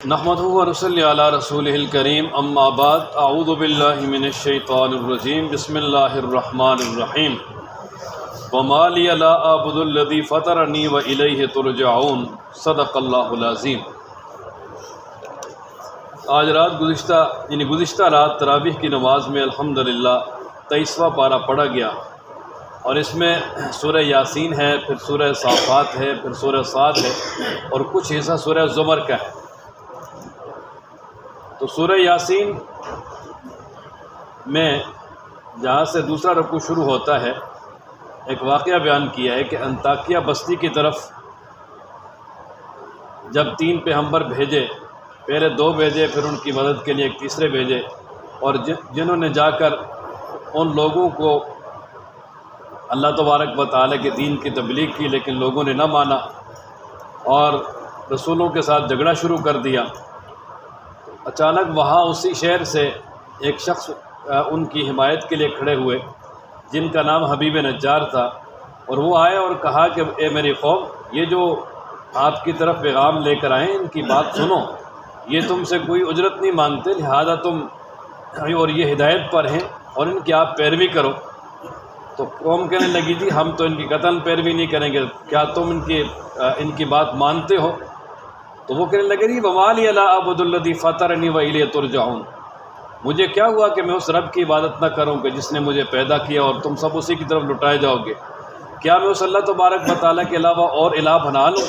نحمدہ ونصلی علی رسولہ الکریم اما بعد اعوذ باللہ من الشیطان الرجیم بسم اللہ الرحمن الرحیم وما لی لا اعبد الذی فطرنی والیہ ترجعون صدق اللہ العظیم۔ آج رات گزشتہ رات تراویح کی نماز میں الحمدللہ 23واں پارہ پڑھا گیا، اور اس میں سورہ یاسین ہے، پھر سورہ صافات ہے، پھر سورہ صاد ہے، اور کچھ حصہ سورہ زمر کا ہے۔ تو سورہ یاسین میں جہاں سے دوسرا رکوع شروع ہوتا ہے، ایک واقعہ بیان کیا ہے کہ انطاکیہ بستی کی طرف جب 3 پیغمبر بھیجے، پہلے 2 بھیجے، پھر ان کی مدد کے لیے ایک تیسرے بھیجے، اور جنہوں نے جا کر ان لوگوں کو اللہ تبارک و تعالیٰ کے دین کی تبلیغ کی، لیکن لوگوں نے نہ مانا اور رسولوں کے ساتھ جھگڑا شروع کر دیا۔ اچانک وہاں اسی شہر سے ایک شخص ان کی حمایت کے لیے کھڑے ہوئے، جن کا نام حبیب نجار تھا، اور وہ آئے اور کہا کہ اے میری قوم، یہ جو آپ کی طرف پیغام لے کر آئیں ان کی بات سنو، یہ تم سے کوئی اجرت نہیں مانگتے، لہذا تم اور یہ ہدایت پر ہیں اور ان کی آپ پیروی کرو۔ تو قوم کہنے لگی تھی ہم تو ان کی قطعاً پیروی نہیں کریں گے، کیا تم ان کی بات مانتے ہو؟ تو وہ کہنے لگے جی وما لی لا اعبد الذی فطرنی والیہ ترجعون، مجھے کیا ہوا کہ میں اس رب کی عبادت نہ کروں کہ جس نے مجھے پیدا کیا اور تم سب اسی کی طرف لٹائے جاؤ گے؟ کیا میں اس اللہ تبارک و تعالیٰ کے علاوہ اور الہ بنا لوں؟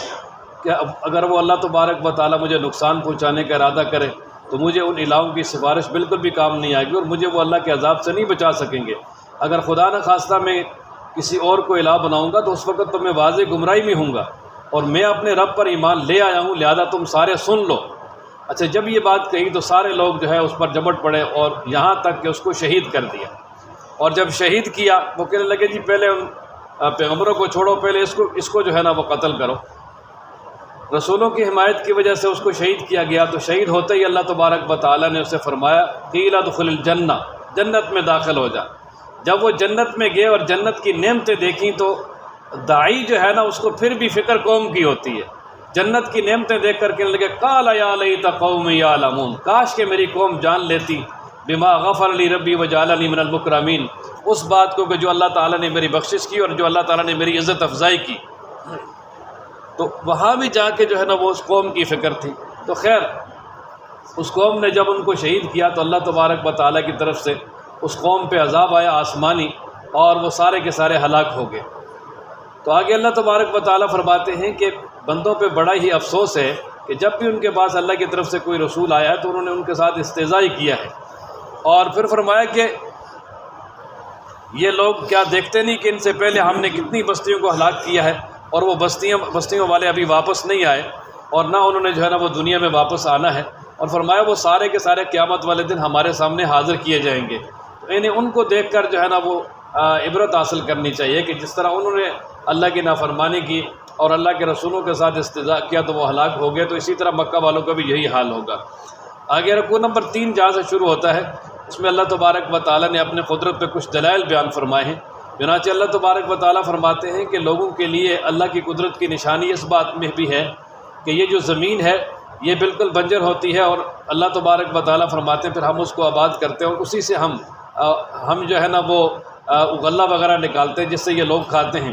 کہ اگر وہ اللہ تبارک و تعالیٰ مجھے نقصان پہنچانے کا ارادہ کرے تو مجھے ان الہوں کی سفارش بالکل بھی کام نہیں آئے گی، اور مجھے وہ اللہ کے عذاب سے نہیں بچا سکیں گے۔ اگر خدا نخواستہ میں کسی اور کو الہ بناؤں گا تو اس وقت تو میں واضح گمراہی میں ہوں گا، اور میں اپنے رب پر ایمان لے آیا ہوں، لہذا تم سارے سن لو۔ اچھا، جب یہ بات کہی تو سارے لوگ جو ہے اس پر جمٹ پڑے، اور یہاں تک کہ اس کو شہید کر دیا۔ اور جب شہید کیا وہ کہنے لگے جی پہلے ان پیغمبروں کو چھوڑو، پہلے اس کو جو ہے نا وہ قتل کرو۔ رسولوں کی حمایت کی وجہ سے اس کو شہید کیا گیا، تو شہید ہوتے ہی اللہ تبارک و تعالیٰ نے اسے فرمایا قیل ادخل الجنہ، جنت میں داخل ہو جا۔ جب وہ جنت میں گئے اور جنت کی نعمتیں دیکھیں تو داعی جو ہے نا اس کو پھر بھی فکر قوم کی ہوتی ہے۔ جنت کی نعمتیں دیکھ کر کہنے لگے قال یا لیت قومی یعلمون، کاش کہ میری قوم جان لیتی بما غفر لی ربی وجعلنی من المکرمین، اس بات کو کہ جو اللہ تعالیٰ نے میری بخشش کی اور جو اللہ تعالیٰ نے میری عزت افزائی کی۔ تو وہاں بھی جا کے جو ہے نا وہ اس قوم کی فکر تھی۔ تو خیر اس قوم نے جب ان کو شہید کیا تو اللہ تبارک و تعالیٰ کی طرف سے اس قوم پہ عذاب آیا آسمانی، اور وہ سارے کے سارے ہلاک ہو گئے۔ تو آگے اللہ تبارک و تعالیٰ فرماتے ہیں کہ بندوں پہ بڑا ہی افسوس ہے کہ جب بھی ان کے پاس اللہ کی طرف سے کوئی رسول آیا ہے تو انہوں نے ان کے ساتھ استہزاء کیا ہے۔ اور پھر فرمایا کہ یہ لوگ کیا دیکھتے نہیں کہ ان سے پہلے ہم نے کتنی بستیوں کو ہلاک کیا ہے، اور وہ بستیوں والے ابھی واپس نہیں آئے، اور نہ انہوں نے جو ہے نا وہ دنیا میں واپس آنا ہے۔ اور فرمایا وہ سارے کے سارے قیامت والے دن ہمارے سامنے حاضر کیے جائیں گے۔ تو انہیں ان کو دیکھ کر جو ہے نا وہ عبرت حاصل کرنی چاہیے کہ جس طرح انہوں نے اللہ کی نافرمانی کی اور اللہ کے رسولوں کے ساتھ استہزاء کیا تو وہ ہلاک ہو گئے، تو اسی طرح مکہ والوں کا بھی یہی حال ہوگا۔ آگے رکوع نمبر 3 جہاں سے شروع ہوتا ہے، اس میں اللہ تبارک و تعالیٰ نے اپنے قدرت پہ کچھ دلائل بیان فرمائے ہیں۔ چنانچہ اللہ تبارک و تعالیٰ فرماتے ہیں کہ لوگوں کے لیے اللہ کی قدرت کی نشانی اس بات میں بھی ہے کہ یہ جو زمین ہے یہ بالکل بنجر ہوتی ہے، اور اللہ تبارک و تعالیٰ فرماتے ہیں پھر ہم اس کو آباد کرتے ہیں، اور اسی سے ہم جو ہے نا وہ غلہ وغیرہ نکالتے ہیں جس سے یہ لوگ کھاتے ہیں۔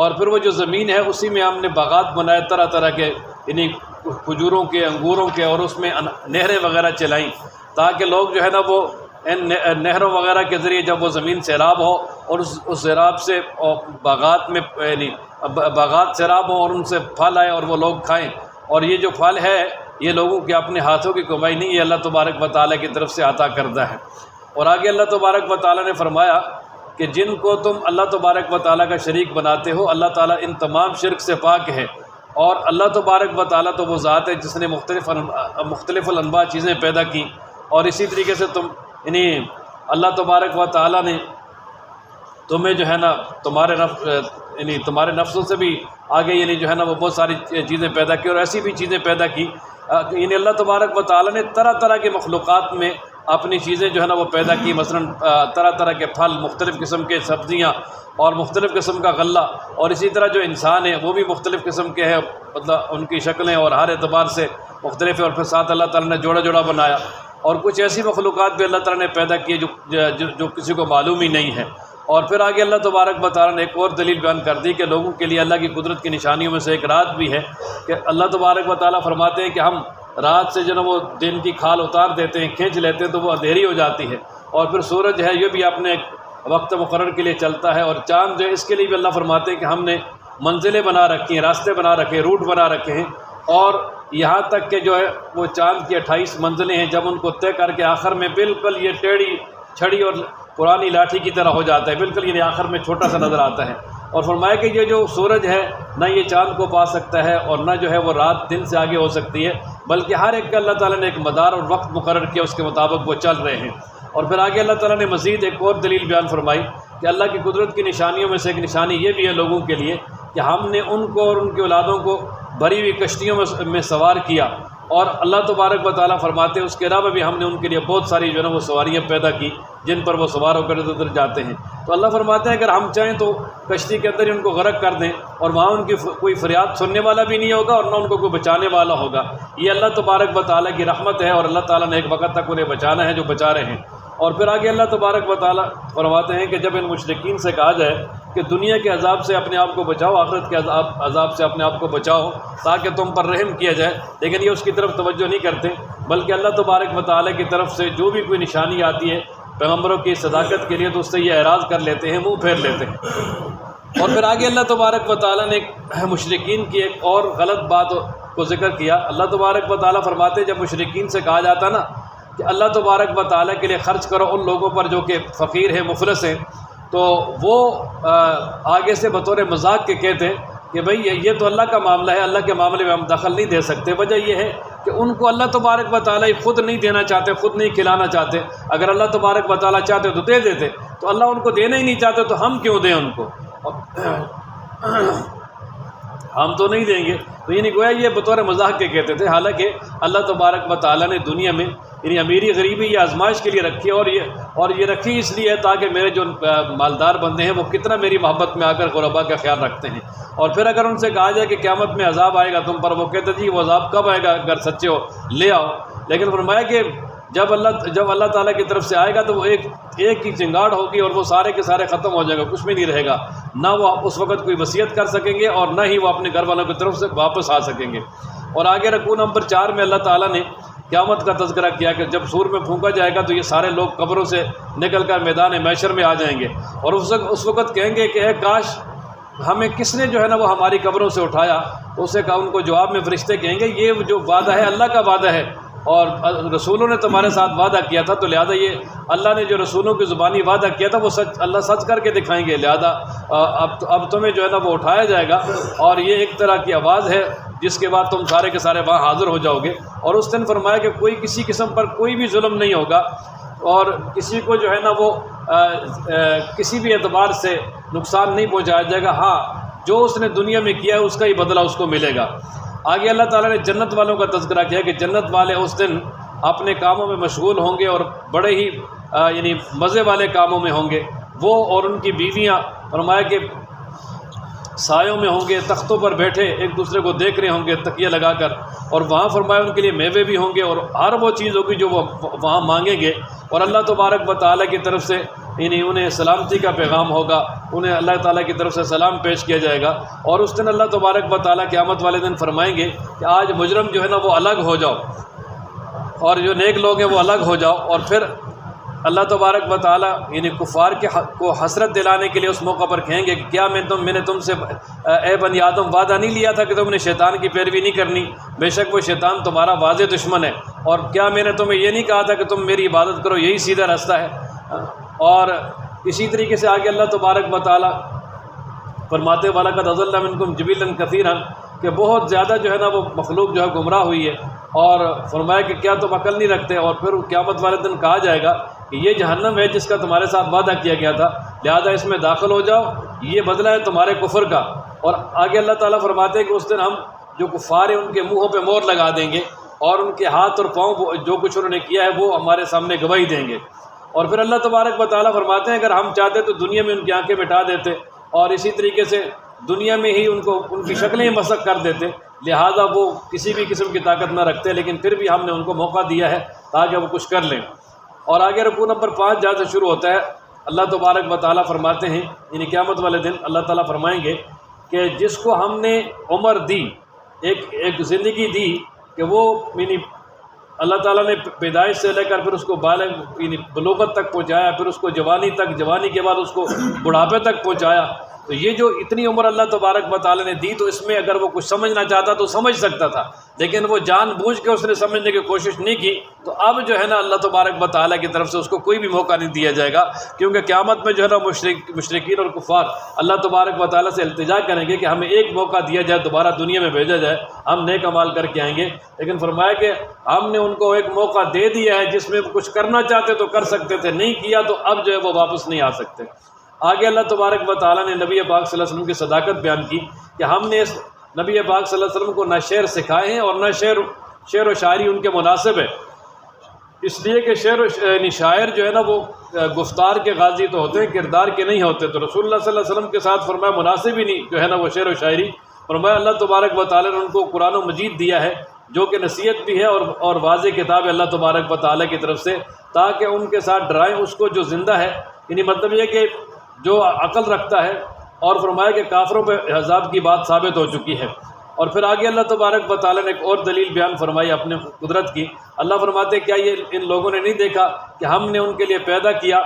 اور پھر وہ جو زمین ہے اسی میں ہم نے باغات بنائے طرح طرح کے، یعنی کھجوروں کے، انگوروں کے، اور اس میں نہریں وغیرہ چلائیں تاکہ لوگ جو ہے نا وہ ان نہروں وغیرہ کے ذریعے جب وہ زمین سیراب ہو اور اس سیراب سے باغات میں یعنی باغات سیراب ہوں اور ان سے پھل آئے اور وہ لوگ کھائیں، اور یہ جو پھل ہے یہ لوگوں کے اپنے ہاتھوں کی کمائی نہیں، یہ اللہ تبارک و تعالیٰ کی طرف سے عطا کردہ ہے۔ اور آگے اللہ تبارک و تعالیٰ نے فرمایا کہ جن کو تم اللہ تبارک و تعالیٰ کا شریک بناتے ہو اللہ تعالیٰ ان تمام شرک سے پاک ہے، اور اللہ تبارک و تعالیٰ تو وہ ذات ہے جس نے مختلف الانواع چیزیں پیدا کی، اور اسی طریقے سے یعنی اللہ تبارک و تعالیٰ نے تمہیں جو ہے نا تمہارے نفسوں سے بھی آگے یعنی جو ہے نا وہ بہت ساری چیزیں پیدا کی، اور ایسی بھی چیزیں پیدا کی، یعنی اللہ تبارک و تعالیٰ نے طرح طرح کے مخلوقات میں اپنی چیزیں جو ہے نا وہ پیدا کی، مثلا طرح طرح کے پھل، مختلف قسم کے سبزیاں، اور مختلف قسم کا غلہ، اور اسی طرح جو انسان ہے وہ بھی مختلف قسم کے ہیں، مطلب ان کی شکلیں اور ہر اعتبار سے مختلف ہے، اور پھر ساتھ اللہ تعالیٰ نے جوڑا جوڑا بنایا، اور کچھ ایسی مخلوقات بھی اللہ تعالیٰ نے پیدا کی جو کسی کو معلوم ہی نہیں ہے۔ اور پھر آگے اللہ تبارک و تعالیٰ نے ایک اور دلیل بیان کر دی کہ لوگوں کے لیے اللہ کی قدرت کی نشانیوں میں سے ایک رات بھی ہے، کہ اللہ تبارک و تعالیٰ فرماتے ہیں کہ ہم رات سے جو ہے وہ دن کی کھال اتار دیتے ہیں، کھینچ لیتے ہیں تو وہ اندھیری ہو جاتی ہے، اور پھر سورج ہے یہ بھی اپنے وقت مقرر کے لیے چلتا ہے، اور چاند جو ہے اس کے لیے بھی اللہ فرماتے ہیں کہ ہم نے منزلیں بنا رکھی ہیں، راستے بنا رکھے ہیں، روٹ بنا رکھے ہیں، اور یہاں تک کہ جو ہے وہ چاند کی 28 منزلیں ہیں، جب ان کو طے کر کے آخر میں بالکل یہ ٹیڑھی چھڑی اور پرانی لاٹھی کی طرح ہو جاتا ہے، بالکل یہ آخر میں چھوٹا سا نظر آتا ہے۔ اور فرمایا کہ یہ جو سورج ہے نہ یہ چاند کو پا سکتا ہے، اور نہ جو ہے وہ رات دن سے آگے ہو سکتی ہے، بلکہ ہر ایک کا اللہ تعالیٰ نے ایک مدار اور وقت مقرر کیا، اس کے مطابق وہ چل رہے ہیں۔ اور پھر آگے اللہ تعالیٰ نے مزید ایک اور دلیل بیان فرمائی کہ اللہ کی قدرت کی نشانیوں میں سے ایک نشانی یہ بھی ہے لوگوں کے لیے کہ ہم نے ان کو اور ان کی اولادوں کو بھری ہوئی کشتیوں میں سوار کیا، اور اللہ تبارک و تعالیٰ فرماتے ہیں اس کے علاوہ بھی ہم نے ان کے لیے بہت ساری جو ہے نا وہ سواریاں پیدا کی جن پر وہ سوار ہو کر ادھر ادھر جاتے ہیں۔ تو اللہ فرماتے ہیں اگر ہم چاہیں تو کشتی کے اندر ہی ان کو غرق کر دیں، اور وہاں ان کی کوئی فریاد سننے والا بھی نہیں ہوگا اور نہ ان کو کوئی بچانے والا ہوگا۔ یہ اللہ تبارک و تعالیٰ کی رحمت ہے، اور اللہ تعالیٰ نے ایک وقت تک انہیں بچانا ہے جو بچا رہے ہیں۔ اور پھر آگے اللہ تبارک و تعالیٰ فرماتے ہیں کہ جب ان مشرکین سے کہا جائے کہ دنیا کے عذاب سے اپنے آپ کو بچاؤ، آخرت کے عذاب سے اپنے آپ کو بچاؤ تاکہ تم پر رحم کیا جائے، لیکن یہ اس کی طرف توجہ نہیں کرتے، بلکہ اللہ تبارک و تعالیٰ کی طرف سے جو بھی کوئی نشانی آتی ہے پیغمبروں کی صداقت کے لیے تو اس سے یہ اعراض کر لیتے ہیں، منہ پھیر لیتے ہیں۔ اور پھر آگے اللہ تبارک و تعالیٰ نے مشرکین کی ایک اور غلط بات کو ذکر کیا۔ اللہ تبارک و تعالیٰ فرماتے ہیں جب مشرکین سے کہا جاتا نا کہ اللہ تبارک و تعالیٰ کے لیے خرچ کرو ان لوگوں پر جو کہ فقیر ہیں، مفلس ہیں، تو وہ آگے سے بطور مذاق کے کہتے ہیں کہ بھئی یہ تو اللہ کا معاملہ ہے، اللہ کے معاملے میں ہم دخل نہیں دے سکتے۔ وجہ یہ ہے کہ ان کو اللہ تبارک و تعالیٰ خود نہیں دینا چاہتے، خود نہیں کھلانا چاہتے۔ اگر اللہ تبارک و تعالیٰ چاہتے تو دے دیتے، تو اللہ ان کو دینا ہی نہیں چاہتے تو ہم کیوں دیں ان کو، ہم تو نہیں دیں گے۔ تو یعنی گویا یہ بطور مذاق کے کہتے تھے، حالانکہ اللہ تبارک و تعالیٰ نے دنیا میں یعنی امیری غریبی یہ آزمائش کے لیے رکھی ہے، اور یہ رکھی اس لیے ہے تاکہ میرے جو مالدار بندے ہیں وہ کتنا میری محبت میں آ کر غربا کا خیال رکھتے ہیں۔ اور پھر اگر ان سے کہا جائے کہ قیامت میں عذاب آئے گا تم پر، وہ کہتے جی وہ عذاب کب آئے گا، اگر سچے ہو لے آؤ۔ لیکن فرمایا کہ جب اللہ تعالیٰ کی طرف سے آئے گا تو وہ ایک ہی چنگاڑ ہوگی اور وہ سارے کے سارے ختم ہو جائے گا، کچھ بھی نہیں رہے گا، نہ وہ اس وقت کوئی وصیت کر سکیں گے اور نہ ہی وہ اپنے گھر والوں کی طرف سے واپس آ سکیں گے۔ اور آگے رکوع نمبر 4 میں اللہ تعالیٰ نے قیامت کا تذکرہ کیا کہ جب سور میں پھونکا جائے گا تو یہ سارے لوگ قبروں سے نکل کر میدان محشر میں آ جائیں گے، اور اس وقت کہیں گے کہ اے کاش ہمیں کس نے جو ہے نا وہ ہماری قبروں سے اٹھایا۔ تو اسے کہا، ان کو جواب میں فرشتے کہیں گے یہ جو وعدہ ہے اللہ کا وعدہ ہے، اور رسولوں نے تمہارے ساتھ وعدہ کیا تھا، تو لہذا یہ اللہ نے جو رسولوں کی زبانی وعدہ کیا تھا وہ اللہ سچ کر کے دکھائیں گے، لہذا اب تمہیں جو ہے نا وہ اٹھایا جائے گا، اور یہ ایک طرح کی آواز ہے جس کے بعد تم سارے کے سارے وہاں حاضر ہو جاؤ گے۔ اور اس دن فرمایا کہ کوئی کسی قسم پر کوئی بھی ظلم نہیں ہوگا، اور کسی کو جو ہے نا وہ کسی بھی اعتبار سے نقصان نہیں پہنچایا جائے گا۔ ہاں جو اس نے دنیا میں کیا ہے اس کا ہی بدلہ اس کو ملے گا۔ آگے اللہ تعالیٰ نے جنت والوں کا تذکرہ کیا کہ جنت والے اس دن اپنے کاموں میں مشغول ہوں گے اور بڑے ہی یعنی مزے والے کاموں میں ہوں گے، وہ اور ان کی بیویاں فرمایا کہ سایوں میں ہوں گے، تختوں پر بیٹھے ایک دوسرے کو دیکھ رہے ہوں گے تکیہ لگا کر، اور وہاں فرمایا ان کے لیے میوے بھی ہوں گے اور ہر وہ چیز ہوگی جو وہ وہاں مانگیں گے، اور اللہ تبارک و تعالیٰ کی طرف سے یعنی انہیں سلامتی کا پیغام ہوگا، انہیں اللہ تعالیٰ کی طرف سے سلام پیش کیا جائے گا۔ اور اس دن اللہ تبارک و تعالیٰ قیامت والے دن فرمائیں گے کہ آج مجرم جو ہے نا وہ الگ ہو جاؤ، اور جو نیک لوگ ہیں وہ الگ ہو جاؤ۔ اور پھر اللہ تبارک و تعالیٰ یعنی کفار کو حسرت دلانے کے لیے اس موقع پر کہیں گے کہ کیا میں نے تم سے اے بنی آدم وعدہ نہیں لیا تھا کہ تم نے شیطان کی پیروی نہیں کرنی، بے شک وہ شیطان تمہارا واضح دشمن ہے، اور کیا میں نے تمہیں یہ نہیں کہا تھا کہ تم میری عبادت کرو، یہی سیدھا راستہ ہے۔ اور اسی طریقے سے آگے اللہ تبارک و تعالیٰ فرماتے وَلَقَدْ أَضَلَّ مِنْكُمْ جِبِلًّا كَثِيرًا کہ بہت زیادہ جو ہے نا وہ مخلوق جو ہے گمراہ ہوئی ہے، اور فرمایا کہ کیا تم عقل نہیں رکھتے۔ اور پھر قیامت والے دن کہا جائے گا کہ یہ جہنم ہے جس کا تمہارے ساتھ وعدہ کیا گیا تھا، لہذا اس میں داخل ہو جاؤ، یہ بدلہ ہے تمہارے کفر کا۔ اور آگے اللہ تعالیٰ فرماتے ہیں کہ اس دن ہم جو کفار ہیں ان کے منہوں پہ مور لگا دیں گے، اور ان کے ہاتھ اور پاؤں جو کچھ انہوں نے کیا ہے وہ ہمارے سامنے گواہی دیں گے۔ اور پھر اللہ تبارک و تعالیٰ فرماتے ہیں اگر ہم چاہتے تو دنیا میں ان کی آنکھیں مٹا دیتے، اور اسی طریقے سے دنیا میں ہی ان کی شکلیں مسخ کر دیتے، لہٰذا وہ کسی بھی قسم کی طاقت نہ رکھتے، لیکن پھر بھی ہم نے ان کو موقع دیا ہے تاکہ وہ کچھ کر لیں۔ اور آگے رکوع نمبر 5 جہاں سے شروع ہوتا ہے، اللہ تبارک و تعالیٰ فرماتے ہیں، یعنی قیامت والے دن اللہ تعالیٰ فرمائیں گے کہ جس کو ہم نے عمر دی، ایک زندگی دی کہ وہ یعنی اللہ تعالیٰ نے پیدائش سے لے کر پھر اس کو بالغ یعنی بلوغت تک پہنچایا، پھر اس کو جوانی تک، جوانی کے بعد اس کو بڑھاپے تک پہنچایا، تو یہ جو اتنی عمر اللہ تبارک و تعالیٰ نے دی، تو اس میں اگر وہ کچھ سمجھنا چاہتا تو سمجھ سکتا تھا، لیکن وہ جان بوجھ کے اس نے سمجھنے کی کوشش نہیں کی، تو اب جو ہے نا اللہ تبارک و تعالیٰ کی طرف سے اس کو کوئی بھی موقع نہیں دیا جائے گا، کیونکہ قیامت میں جو ہے نا مشرکین اور کفار اللہ تبارک و تعالیٰ سے التجا کریں گے کہ ہمیں ایک موقع دیا جائے، دوبارہ دنیا میں بھیجا جائے، ہم نیک اعمال کر کے آئیں گے۔ لیکن فرمایا کہ ہم نے ان کو ایک موقع دے دیا ہے جس میں کچھ کرنا چاہتے تو کر سکتے تھے، نہیں کیا تو اب جو ہے وہ واپس نہیں آ سکتے۔ آگے اللہ تبارک و تعالیٰ نے نبی پاک صلی اللہ علیہ وسلم کی صداقت بیان کی کہ ہم نے اس نبی پاک صلی اللہ علیہ وسلم کو نہ شعر سکھائے ہیں اور نہ شعر و شاعری ان کے مناسب ہے، اس لیے کہ یعنی شاعر جو ہے نا وہ گفتار کے غازی تو ہوتے ہیں، کردار کے نہیں ہوتے، تو رسول اللہ صلی اللہ علیہ وسلم کے ساتھ فرمایا مناسب ہی نہیں جو ہے نا وہ شعر و شاعری۔ فرمایا اللہ تبارک و تعالیٰ نے ان کو قرآن و مجید دیا ہے جو کہ نصیحت بھی ہے اور واضح کتاب ہے اللہ تبارک و تعالیٰ کی طرف سے، تاکہ ان کے ساتھ ڈرائیں اس کو جو زندہ ہے، یعنی مطلب یہ کہ جو عقل رکھتا ہے، اور فرمایا کہ کافروں پہ عذاب کی بات ثابت ہو چکی ہے۔ اور پھر آگے اللہ تبارک و تعالیٰ نے ایک اور دلیل بیان فرمائی اپنے قدرت کی۔ اللہ فرماتے کیا یہ ان لوگوں نے نہیں دیکھا کہ ہم نے ان کے لیے پیدا کیا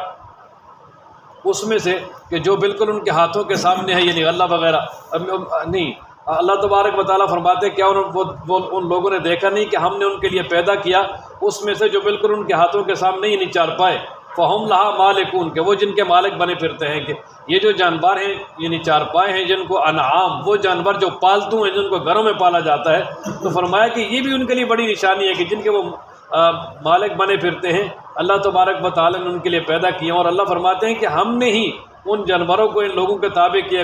اس میں سے کہ جو بالکل ان کے ہاتھوں کے سامنے ہے، یعنی غلہ وغیرہ نہیں۔ اللہ تبارک و تعالیٰ فرماتے کیا ان لوگوں نے دیکھا نہیں کہ ہم نے ان کے لیے پیدا کیا اس میں سے جو بالکل ان کے ہاتھوں کے سامنے، یعنی چارپائے، فہم لہا مالکون، کہ وہ جن کے مالک بنے پھرتے ہیں، کہ یہ جو جانور ہیں یعنی چارپائے ہیں جن کو انعام، وہ جانور جو پالتو ہیں جن کو گھروں میں پالا جاتا ہے، تو فرمایا کہ یہ بھی ان کے لیے بڑی نشانی ہے کہ جن کے وہ مالک بنے پھرتے ہیں، اللہ تبارک و تعالیٰ نے ان کے لیے پیدا کیا۔ اور اللہ فرماتے ہیں کہ ہم نے ہی ان جانوروں کو ان لوگوں کے تابع کیا،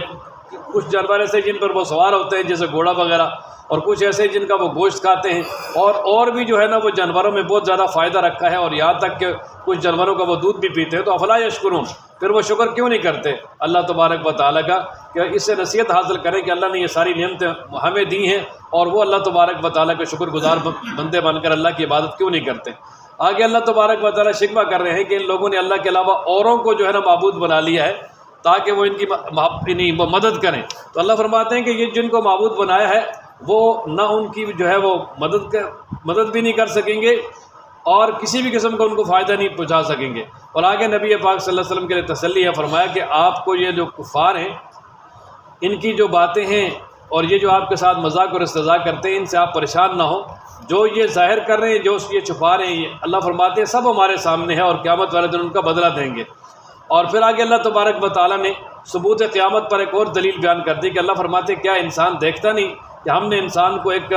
کچھ جانور ایسے جن پر وہ سوار ہوتے ہیں جیسے گھوڑا وغیرہ، اور کچھ ایسے جن کا وہ گوشت کھاتے ہیں، اور بھی جو ہے نا وہ جانوروں میں بہت زیادہ فائدہ رکھا ہے، اور یہاں تک کہ کچھ جانوروں کا وہ دودھ بھی پیتے ہیں۔ تو افلا یشکرون، پھر وہ شکر کیوں نہیں کرتے اللہ تبارک و تعالیٰ کا، کہ اس سے نصیحت حاصل کریں کہ اللہ نے یہ ساری نعمتیں ہمیں دی ہیں، اور وہ اللہ تبارک و تعالیٰ کے شکر گزار بندے بن کر اللہ کی عبادت کیوں نہیں کرتے۔ آگے اللہ تبارک و تعالیٰ شکوہ کر رہے ہیں کہ ان لوگوں نے اللہ کے علاوہ اوروں کو جو ہے نا معبود بنا لیا ہے تاکہ وہ ان کی مدد کریں۔ تو اللہ فرماتے ہیں کہ یہ جن کو معبود بنایا ہے وہ نہ ان کی جو ہے وہ مدد بھی نہیں کر سکیں گے، اور کسی بھی قسم کا ان کو فائدہ نہیں پہنچا سکیں گے۔ اور آگے نبی پاک صلی اللہ علیہ وسلم کے لیے تسلی ہے، فرمایا کہ آپ کو یہ جو کفار ہیں ان کی جو باتیں ہیں اور یہ جو آپ کے ساتھ مذاق اور استہزاء کرتے ہیں، ان سے آپ پریشان نہ ہوں۔ جو یہ ظاہر کر رہے ہیں، جو یہ چھپا رہے ہیں، یہ اللہ فرماتے ہیں سب ہمارے سامنے ہے، اور قیامت والے دن ان کا بدلہ دیں گے۔ اور پھر آگے اللہ تبارک و تعالیٰ نے ثبوت قیامت پر ایک اور دلیل بیان کر دی کہ اللہ فرماتے کیا انسان دیکھتا نہیں کہ ہم نے انسان کو ایک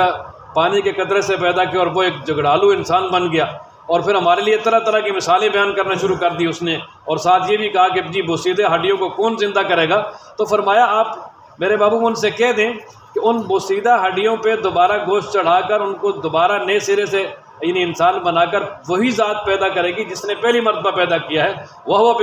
پانی کے قطرے سے پیدا کیا اور وہ ایک جھگڑالو انسان بن گیا، اور پھر ہمارے لیے طرح طرح کی مثالیں بیان کرنا شروع کر دی اس نے، اور ساتھ یہ بھی کہا کہ جی بوسیدہ ہڈیوں کو کون زندہ کرے گا۔ تو فرمایا آپ میرے بابو ان سے کہہ دیں کہ ان بوسیدہ ہڈیوں پہ دوبارہ گوشت چڑھا کر ان کو دوبارہ نئے سرے سے یعنی انسان بنا کر وہی ذات پیدا کرے گی جس نے پہلی مرتبہ پیدا کیا ہے، وہ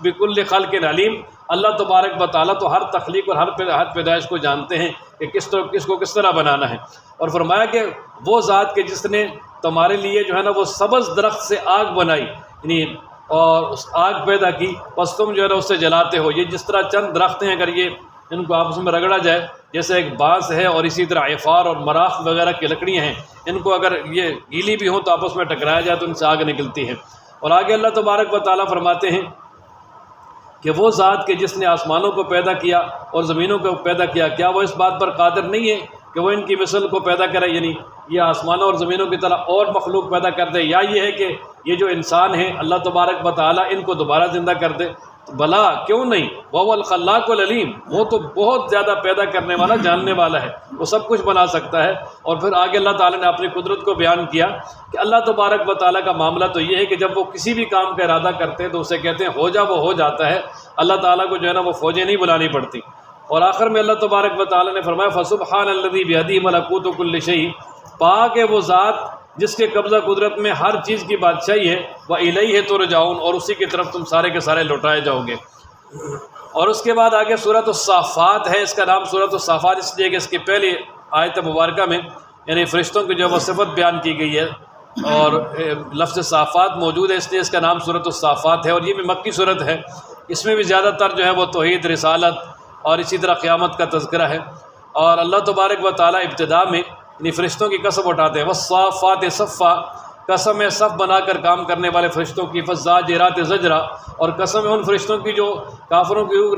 بکل خلق علیم۔ اللہ تبارک و تعالیٰ تو ہر تخلیق اور ہر پیدائش کو جانتے ہیں کہ کس کو کس طرح بنانا ہے۔ اور فرمایا کہ وہ ذات کہ جس نے تمہارے لیے جو ہے نا وہ سبز درخت سے آگ بنائی، یعنی اور اس آگ پیدا کی، پس تم جو ہے نا اس سے جلاتے ہو۔ یہ جس طرح چند درخت ہیں، اگر یہ ان کو آپس میں رگڑا جائے، جیسے ایک بانس ہے اور اسی طرح عفار اور مراخ وغیرہ کی لکڑیاں ہیں، ان کو اگر یہ گیلی بھی ہوں تو آپس میں ٹکرایا جائے تو ان سے آگ نکلتی ہے۔ اور آگے اللہ تبارک و تعالیٰ فرماتے ہیں کہ وہ ذات کہ جس نے آسمانوں کو پیدا کیا اور زمینوں کو پیدا کیا، کیا وہ اس بات پر قادر نہیں ہے کہ وہ ان کی مثل کو پیدا کرے، یعنی یہ آسمانوں اور زمینوں کی طرح اور مخلوق پیدا کر دے، یا یہ ہے کہ یہ جو انسان ہیں اللہ تبارک و تعالیٰ ان کو دوبارہ زندہ کر دے؟ بلا، کیوں نہیں، وہ الخلاق العلیم، وہ تو بہت زیادہ پیدا کرنے والا، جاننے والا ہے، وہ سب کچھ بنا سکتا ہے۔ اور پھر آگے اللہ تعالیٰ نے اپنی قدرت کو بیان کیا کہ اللہ تبارک و تعالیٰ کا معاملہ تو یہ ہے کہ جب وہ کسی بھی کام کا ارادہ کرتے ہیں تو اسے کہتے ہیں ہو جا، وہ ہو جاتا ہے۔ اللہ تعالیٰ کو جو ہے نا وہ فوجیں نہیں بلانی پڑتی۔ اور آخر میں اللہ تبارک و تعالیٰ نے فرمایا فسبحان الذی بیدہ ملکوت کل شیء، پاک ہے وہ ذات جس کے قبضہ قدرت میں ہر چیز کی بادشاہی ہے، وَإِلَيْهِ تُرْجَعُونَ، اور اسی کی طرف تم سارے کے سارے لوٹائے جاؤ گے۔ اور اس کے بعد آگے سورۃ الصافات ہے، اس کا نام سورۃ الصافات اس لیے کہ اس کی پہلی آیت مبارکہ میں یعنی فرشتوں کی جو وہ صفت بیان کی گئی ہے، اور لفظ صافات موجود ہے، اس لیے اس کا نام سورۃ الصافات ہے، اور یہ بھی مکی صورت ہے۔ اس میں بھی زیادہ تر جو ہے وہ توحید، رسالت اور اسی طرح قیامت کا تذکرہ ہے۔ اور اللہ تبارک و تعالیٰ ابتدا میں یعنی فرشتوں کی قسم اٹھاتے ہیں، والصافات صفا، قسم ہے صف بنا کر کام کرنے والے فرشتوں کی، فالزاجرات زجرا، اور قسم ہے ان فرشتوں کی جو کافروں کی روح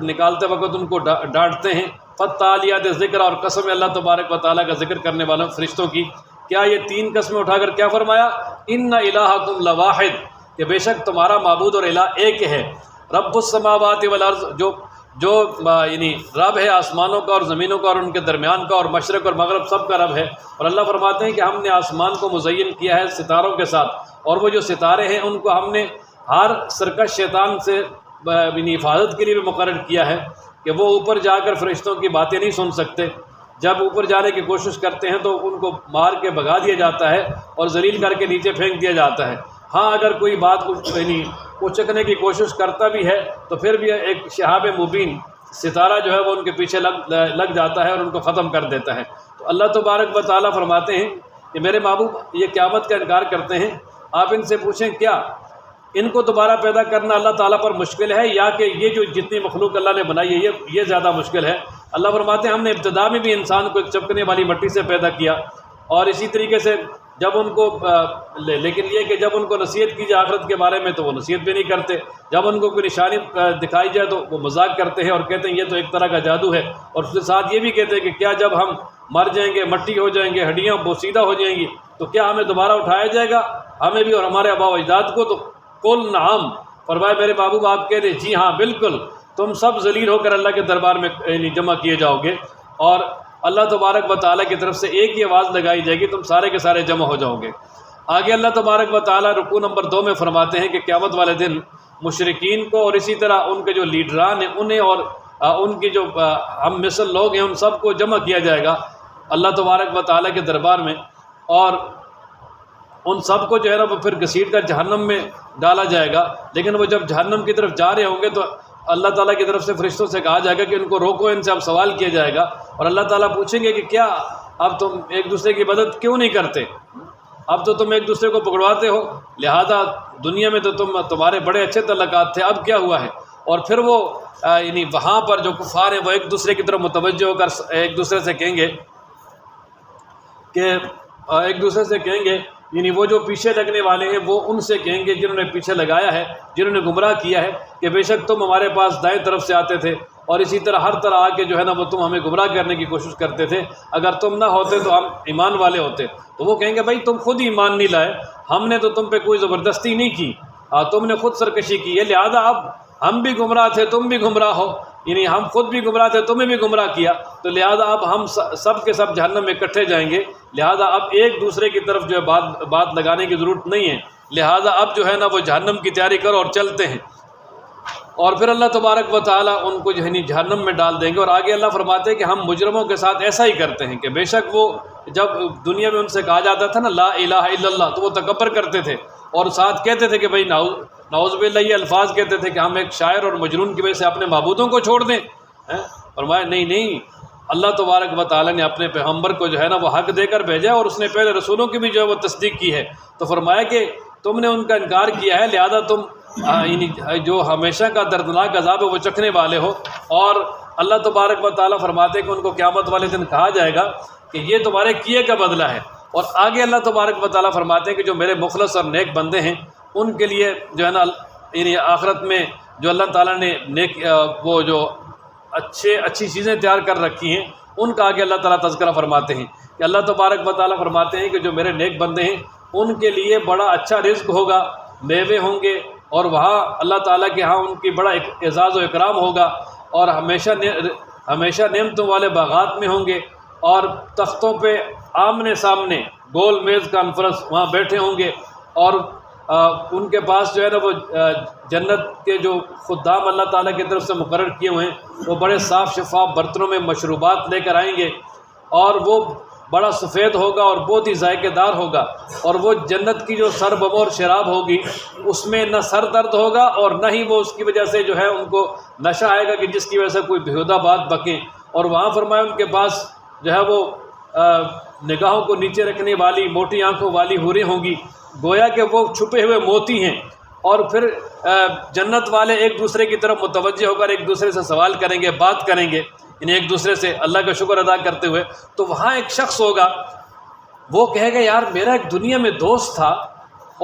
نکالتے وقت ان کو ڈانٹتے ہیں، فالتالیات ذکر، اور قسم ہے اللہ تبارک و تعالیٰ کا ذکر کرنے والوں فرشتوں کی۔ کیا یہ تین قسمیں اٹھا کر کیا فرمایا؟ ان الہکم لواحد، کہ بے شک تمہارا معبود اور الہ ایک ہے، رب السماوات والارض، جو یعنی رب ہے آسمانوں کا اور زمینوں کا اور ان کے درمیان کا، اور مشرق اور مغرب سب کا رب ہے۔ اور اللہ فرماتے ہیں کہ ہم نے آسمان کو مزین کیا ہے ستاروں کے ساتھ، اور وہ جو ستارے ہیں ان کو ہم نے ہر سرکش شیطان سے یعنی حفاظت کے لیے بھی مقرر کیا ہے کہ وہ اوپر جا کر فرشتوں کی باتیں نہیں سن سکتے۔ جب اوپر جانے کی کوشش کرتے ہیں تو ان کو مار کے بھگا دیا جاتا ہے اور ذلیل کر کے نیچے پھینک دیا جاتا ہے۔ ہاں اگر کوئی بات یعنی اچکنے کی کوشش کرتا بھی ہے تو پھر بھی ایک شہاب مبین ستارہ جو ہے وہ ان کے پیچھے لگ جاتا ہے اور ان کو ختم کر دیتا ہے۔ تو اللہ تبارک و تعالیٰ فرماتے ہیں کہ میرے محبوب یہ قیامت کا انکار کرتے ہیں، آپ ان سے پوچھیں کیا ان کو دوبارہ پیدا کرنا اللہ تعالیٰ پر مشکل ہے، یا کہ یہ جو جتنی مخلوق اللہ نے بنائی ہے یہ زیادہ مشکل ہے؟ اللہ فرماتے ہیں ہم نے ابتدا میں بھی انسان کو ایک چپکنے والی مٹی سے پیدا کیا، اور اسی طریقے سے جب ان کو لیکن یہ کہ جب ان کو نصیحت کی جائے آخرت کے بارے میں تو وہ نصیحت بھی نہیں کرتے، جب ان کو کوئی نشانی دکھائی جائے تو وہ مذاق کرتے ہیں اور کہتے ہیں یہ تو ایک طرح کا جادو ہے، اور اس کے ساتھ یہ بھی کہتے ہیں کہ کیا جب ہم مر جائیں گے، مٹی ہو جائیں گے، ہڈیاں بوسیدہ ہو جائیں گی تو کیا ہمیں دوبارہ اٹھایا جائے گا، ہمیں بھی اور ہمارے آباء و اجداد کو؟ تو قل نعم، فرمائے میرے محبوب آپ کہہ دیں جی ہاں بالکل، تم سب ذلیل ہو کر اللہ کے دربار میں جمع کیے جاؤ گے، اور اللہ تبارک و تعالیٰ کی طرف سے ایک ہی آواز لگائی جائے گی، تم سارے کے سارے جمع ہو جاؤ گے۔ آگے اللہ تبارک و تعالیٰ رکوع نمبر 2 میں فرماتے ہیں کہ قیامت والے دن مشرکین کو اور اسی طرح ان کے جو لیڈران ہیں انہیں اور ان کی جو ہم مثل لوگ ہیں ان سب کو جمع کیا جائے گا اللہ تبارک و تعالیٰ کے دربار میں، اور ان سب کو جو ہے نا وہ پھر گھسیٹ کر جہنم میں ڈالا جائے گا۔ لیکن وہ جب جہنم کی طرف جا رہے ہوں گے تو اللہ تعالیٰ کی طرف سے فرشتوں سے کہا جائے گا کہ ان کو روکو، ان سے اب سوال کیا جائے گا، اور اللہ تعالیٰ پوچھیں گے کہ کیا اب تم ایک دوسرے کی مدد کیوں نہیں کرتے؟ اب تو تم ایک دوسرے کو پکڑواتے ہو، لہذا دنیا میں تو تمہارے بڑے اچھے تعلقات تھے، اب کیا ہوا ہے؟ اور پھر وہ یعنی وہاں پر جو کفار ہیں وہ ایک دوسرے کی طرف متوجہ ہو کر ایک دوسرے سے کہیں گے یعنی وہ جو پیچھے لگنے والے ہیں وہ ان سے کہیں گے جنہوں نے پیچھے لگایا ہے، جنہوں نے گمراہ کیا ہے، کہ بے شک تم ہمارے پاس دائیں طرف سے آتے تھے اور اسی طرح ہر طرح آ کے جو ہے نا وہ تم ہمیں گمراہ کرنے کی کوشش کرتے تھے، اگر تم نہ ہوتے تو ہم ایمان والے ہوتے۔ تو وہ کہیں گے بھائی تم خود ایمان نہیں لائے، ہم نے تو تم پہ کوئی زبردستی نہیں کی، تم نے خود سرکشی کی ہے، لہذا اب ہم بھی گمراہ تھے تم بھی گمراہ ہو، یعنی ہم خود بھی گمراہ تھے تمہیں بھی گمراہ کیا، تو لہذا اب ہم سب کے سب جہنم میں اکٹھے جائیں گے، لہذا اب ایک دوسرے کی طرف جو ہے بات لگانے کی ضرورت نہیں ہے، لہذا اب جو ہے نا وہ جہنم کی تیاری کرو اور چلتے ہیں۔ اور پھر اللہ تبارک و تعالیٰ ان کو جو ہے جہنم میں ڈال دیں گے۔ اور آگے اللہ فرماتے ہیں کہ ہم مجرموں کے ساتھ ایسا ہی کرتے ہیں کہ بے شک وہ جب دنیا میں ان سے کہا جاتا تھا نا لا الہ الا اللہ تو وہ تکبر کرتے تھے اور ساتھ کہتے تھے کہ بھائی نعوذ باللہ، یہ الفاظ کہتے تھے کہ ہم ایک شاعر اور مجنون کی وجہ سے اپنے معبودوں کو چھوڑ دیں۔ فرمایا نہیں، اللہ تبارک و تعالیٰ نے اپنے پیغمبر کو جو ہے نا وہ حق دے کر بھیجا، اور اس نے پہلے رسولوں کی بھی جو ہے وہ تصدیق کی ہے، تو فرمایا کہ تم نے ان کا انکار کیا ہے، لہذا تم جو ہمیشہ کا دردناک عذاب ہے وہ چکھنے والے ہو۔ اور اللہ تبارک و تعالیٰ فرماتے ہیں کہ ان کو قیامت والے دن کہا جائے گا کہ یہ تمہارے کیے کا بدلہ ہے۔ اور آگے اللہ تبارک و تعالیٰ فرماتے ہیں کہ جو میرے مخلص اور نیک بندے ہیں ان کے لیے جو ہے نا یعنی آخرت میں جو اللہ تعالیٰ نے نیک وہ جو اچھی چیزیں تیار کر رکھی ہیں ان کا آگے اللہ تعالیٰ تذکرہ فرماتے ہیں کہ اللہ تبارک و تعالیٰ فرماتے ہیں کہ جو میرے نیک بندے ہیں ان کے لیے بڑا اچھا رزق ہوگا، میوے ہوں گے، اور وہاں اللہ تعالیٰ کے ہاں ان کی بڑا اعزاز و اکرام ہوگا، اور ہمیشہ نعمتوں والے باغات میں ہوں گے، اور تختوں پہ آمنے سامنے گول میز کانفرنس وہاں بیٹھے ہوں گے، اور ان کے پاس جو ہے نا وہ جنت کے جو خدام اللہ تعالیٰ کی طرف سے مقرر کیے ہوئے ہیں وہ بڑے صاف شفاف برتنوں میں مشروبات لے کر آئیں گے، اور وہ بڑا سفید ہوگا اور بہت ہی ذائقہ دار ہوگا، اور وہ جنت کی جو سر بمور شراب ہوگی اس میں نہ سر درد ہوگا اور نہ ہی وہ اس کی وجہ سے جو ہے ان کو نشہ آئے گا کہ جس کی وجہ سے کوئی بےہودہ بات بکیں۔ اور وہاں فرمایا ان کے پاس جو ہے وہ نگاہوں کو نیچے رکھنے والی موٹی آنکھوں والی حوریں ہوں گی، گویا کہ وہ چھپے ہوئے موتی ہیں، اور پھر جنت والے ایک دوسرے کی طرف متوجہ ہو کر ایک دوسرے سے سوال کریں گے، بات کریں گے، یعنی ایک دوسرے سے اللہ کا شکر ادا کرتے ہوئے. تو وہاں ایک شخص ہوگا، وہ کہے گا یار میرا ایک دنیا میں دوست تھا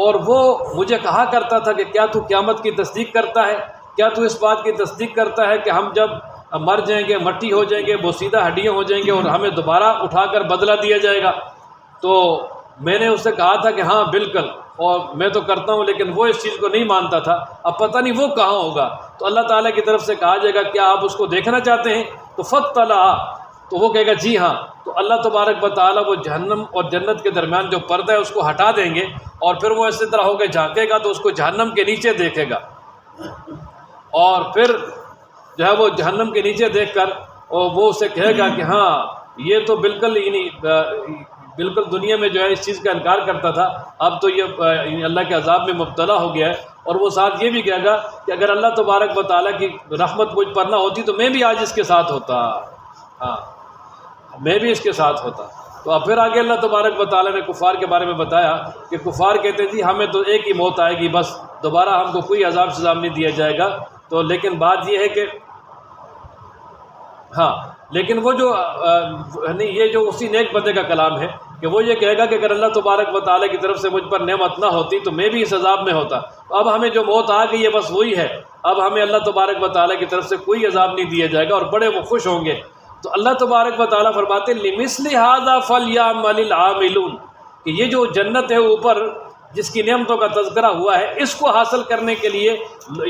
اور وہ مجھے کہا کرتا تھا کہ کیا تو قیامت کی تصدیق کرتا ہے، کیا تو اس بات کی تصدیق کرتا ہے کہ ہم جب مر جائیں گے، مٹی ہو جائیں گے، بوسیدہ ہڈیاں ہو جائیں گے اور ہمیں دوبارہ اٹھا کر بدلہ دیا جائے گا؟ تو میں نے اس سے کہا تھا کہ ہاں بالکل، اور میں تو کرتا ہوں، لیکن وہ اس چیز کو نہیں مانتا تھا. اب پتہ نہیں وہ کہاں ہوگا. تو اللہ تعالیٰ کی طرف سے کہا جائے گا کیا آپ اس کو دیکھنا چاہتے ہیں؟ تو فاطلع، تو وہ کہے گا جی ہاں. تو اللہ تبارک و تعالیٰ وہ جہنم اور جنت کے درمیان جو پردہ ہے اس کو ہٹا دیں گے، اور پھر وہ اسی طرح ہو کے جھانکے گا تو اس کو جہنم کے نیچے دیکھے گا، اور پھر جو ہے وہ جہنم کے نیچے دیکھ کر وہ اسے کہے گا کہ ہاں یہ تو بالکل بالکل دنیا میں جو ہے اس چیز کا انکار کرتا تھا، اب تو یہ اللہ کے عذاب میں مبتلا ہو گیا ہے. اور وہ ساتھ یہ بھی کہے گا کہ اگر اللہ تبارک و تعالیٰ کی رحمت مجھ پر نہ ہوتی تو میں بھی آج اس کے ساتھ ہوتا، ہاں میں بھی اس کے ساتھ ہوتا. تو اب پھر آگے اللہ تبارک و تعالیٰ نے کفار کے بارے میں بتایا کہ کفار کہتے تھے ہمیں تو ایک ہی موت آئے گی، بس دوبارہ ہم کو کوئی عذاب سزاب نہیں دیا جائے گا. تو لیکن بات یہ ہے کہ ہاں، لیکن وہ جو یہ جو اسی نیک بندے کا کلام ہے کہ وہ یہ کہے گا کہ اگر اللہ تبارک و تعالیٰ کی طرف سے مجھ پر نعمت نہ ہوتی تو میں بھی اس عذاب میں ہوتا. اب ہمیں جو موت آ گئی ہے بس وہی ہے، اب ہمیں اللہ تبارک و تعالیٰ کی طرف سے کوئی عذاب نہیں دیا جائے گا، اور بڑے وہ خوش ہوں گے. تو اللہ تبارک و تعالیٰ فرماتے ہیں لِمِثْلِ هَذَا فَلْيَعْمَلِ الْعَامِلُونَ، کہ یہ جو جنت ہے اوپر جس کی نعمتوں کا تذکرہ ہوا ہے، اس کو حاصل کرنے کے لیے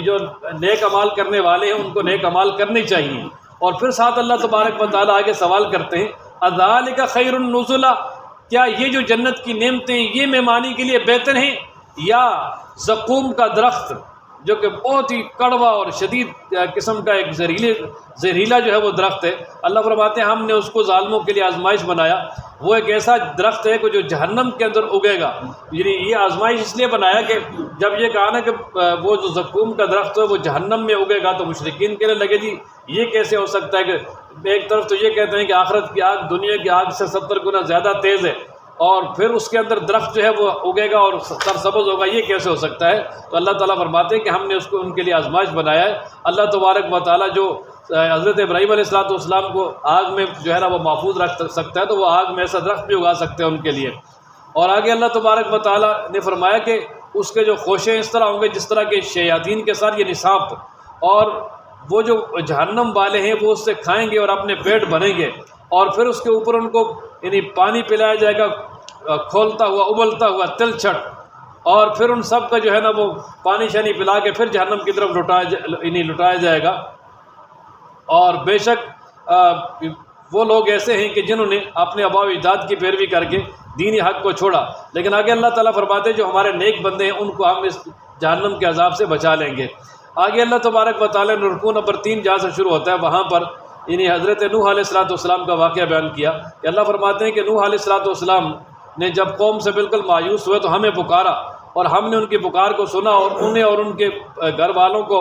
جو نیک اعمال کرنے والے ہیں ان کو نیک اعمال کرنے چاہیے. اور پھر ساتھ اللہ تبارک و تعالیٰ آگے سوال کرتے ہیں اَذَلِكَ خَيْرٌ نُزُلًا، کیا یہ جو جنت کی نعمتیں یہ مہمانی کے لیے بہتر ہیں، یا زقوم کا درخت جو کہ بہت ہی کڑوا اور شدید قسم کا ایک زہریلا جو ہے وہ درخت ہے. اللہ فرماتے ہیں ہم نے اس کو ظالموں کے لیے آزمائش بنایا. وہ ایک ایسا درخت ہے کہ جو جہنم کے اندر اگے گا. یعنی یہ آزمائش اس لیے بنایا کہ جب یہ کہا نا کہ وہ جو زقوم کا درخت ہے وہ جہنم میں اگے گا، تو مشرکین کے لیے لگے جی یہ کیسے ہو سکتا ہے کہ ایک طرف تو یہ کہتے ہیں کہ آخرت کی آگ دنیا کی آگ سے 70 گنا زیادہ تیز ہے، اور پھر اس کے اندر درخت جو ہے وہ اگے گا اور سرسبز ہوگا، یہ کیسے ہو سکتا ہے؟ تو اللہ تعالیٰ فرماتے ہیں کہ ہم نے اس کو ان کے لیے آزمائش بنایا ہے. اللہ تبارک و تعالیٰ جو حضرت ابراہیم علیہ السلام کو آگ میں جو ہے نا وہ محفوظ رکھ سکتا ہے، تو وہ آگ میں ایسا درخت بھی اگا سکتے ہیں ان کے لیے. اور آگے اللہ تبارک و تعالیٰ نے فرمایا کہ اس کے جو خوشے اس طرح ہوں گے جس طرح کے شیاطین کے ساتھ، یعنی سانپ، اور وہ جو جہنم والے ہیں وہ اس سے کھائیں گے اور اپنے پیٹ بھریں گے، اور پھر اس کے اوپر ان کو یعنی پانی پلایا جائے گا کھولتا ہوا ابلتا ہوا تل چھٹ، اور پھر ان سب کا جو ہے نا وہ پانی شانی پلا کے پھر جہنم کی طرف لٹایا جائے گا. اور بے شک وہ لوگ ایسے ہیں کہ جنہوں نے اپنے آباء و اجداد کی پیروی کر کے دینی حق کو چھوڑا. لیکن آگے اللہ تعالیٰ فرماتے ہیں جو ہمارے نیک بندے ہیں ان کو ہم اس جہنم کے عذاب سے بچا لیں گے. آگے اللہ تبارک و تعالیٰ نے رکوع نمبر 3 جہاں سے شروع ہوتا ہے وہاں پر یعنی حضرت نوح علیہ السلام کا واقعہ بیان کیا کہ اللہ فرماتے ہیں کہ نوح علیہ السلام نے جب قوم سے بالکل مایوس ہوئے تو ہمیں پکارا، اور ہم نے ان کی پکار کو سنا اور انہیں اور ان کے گھر والوں کو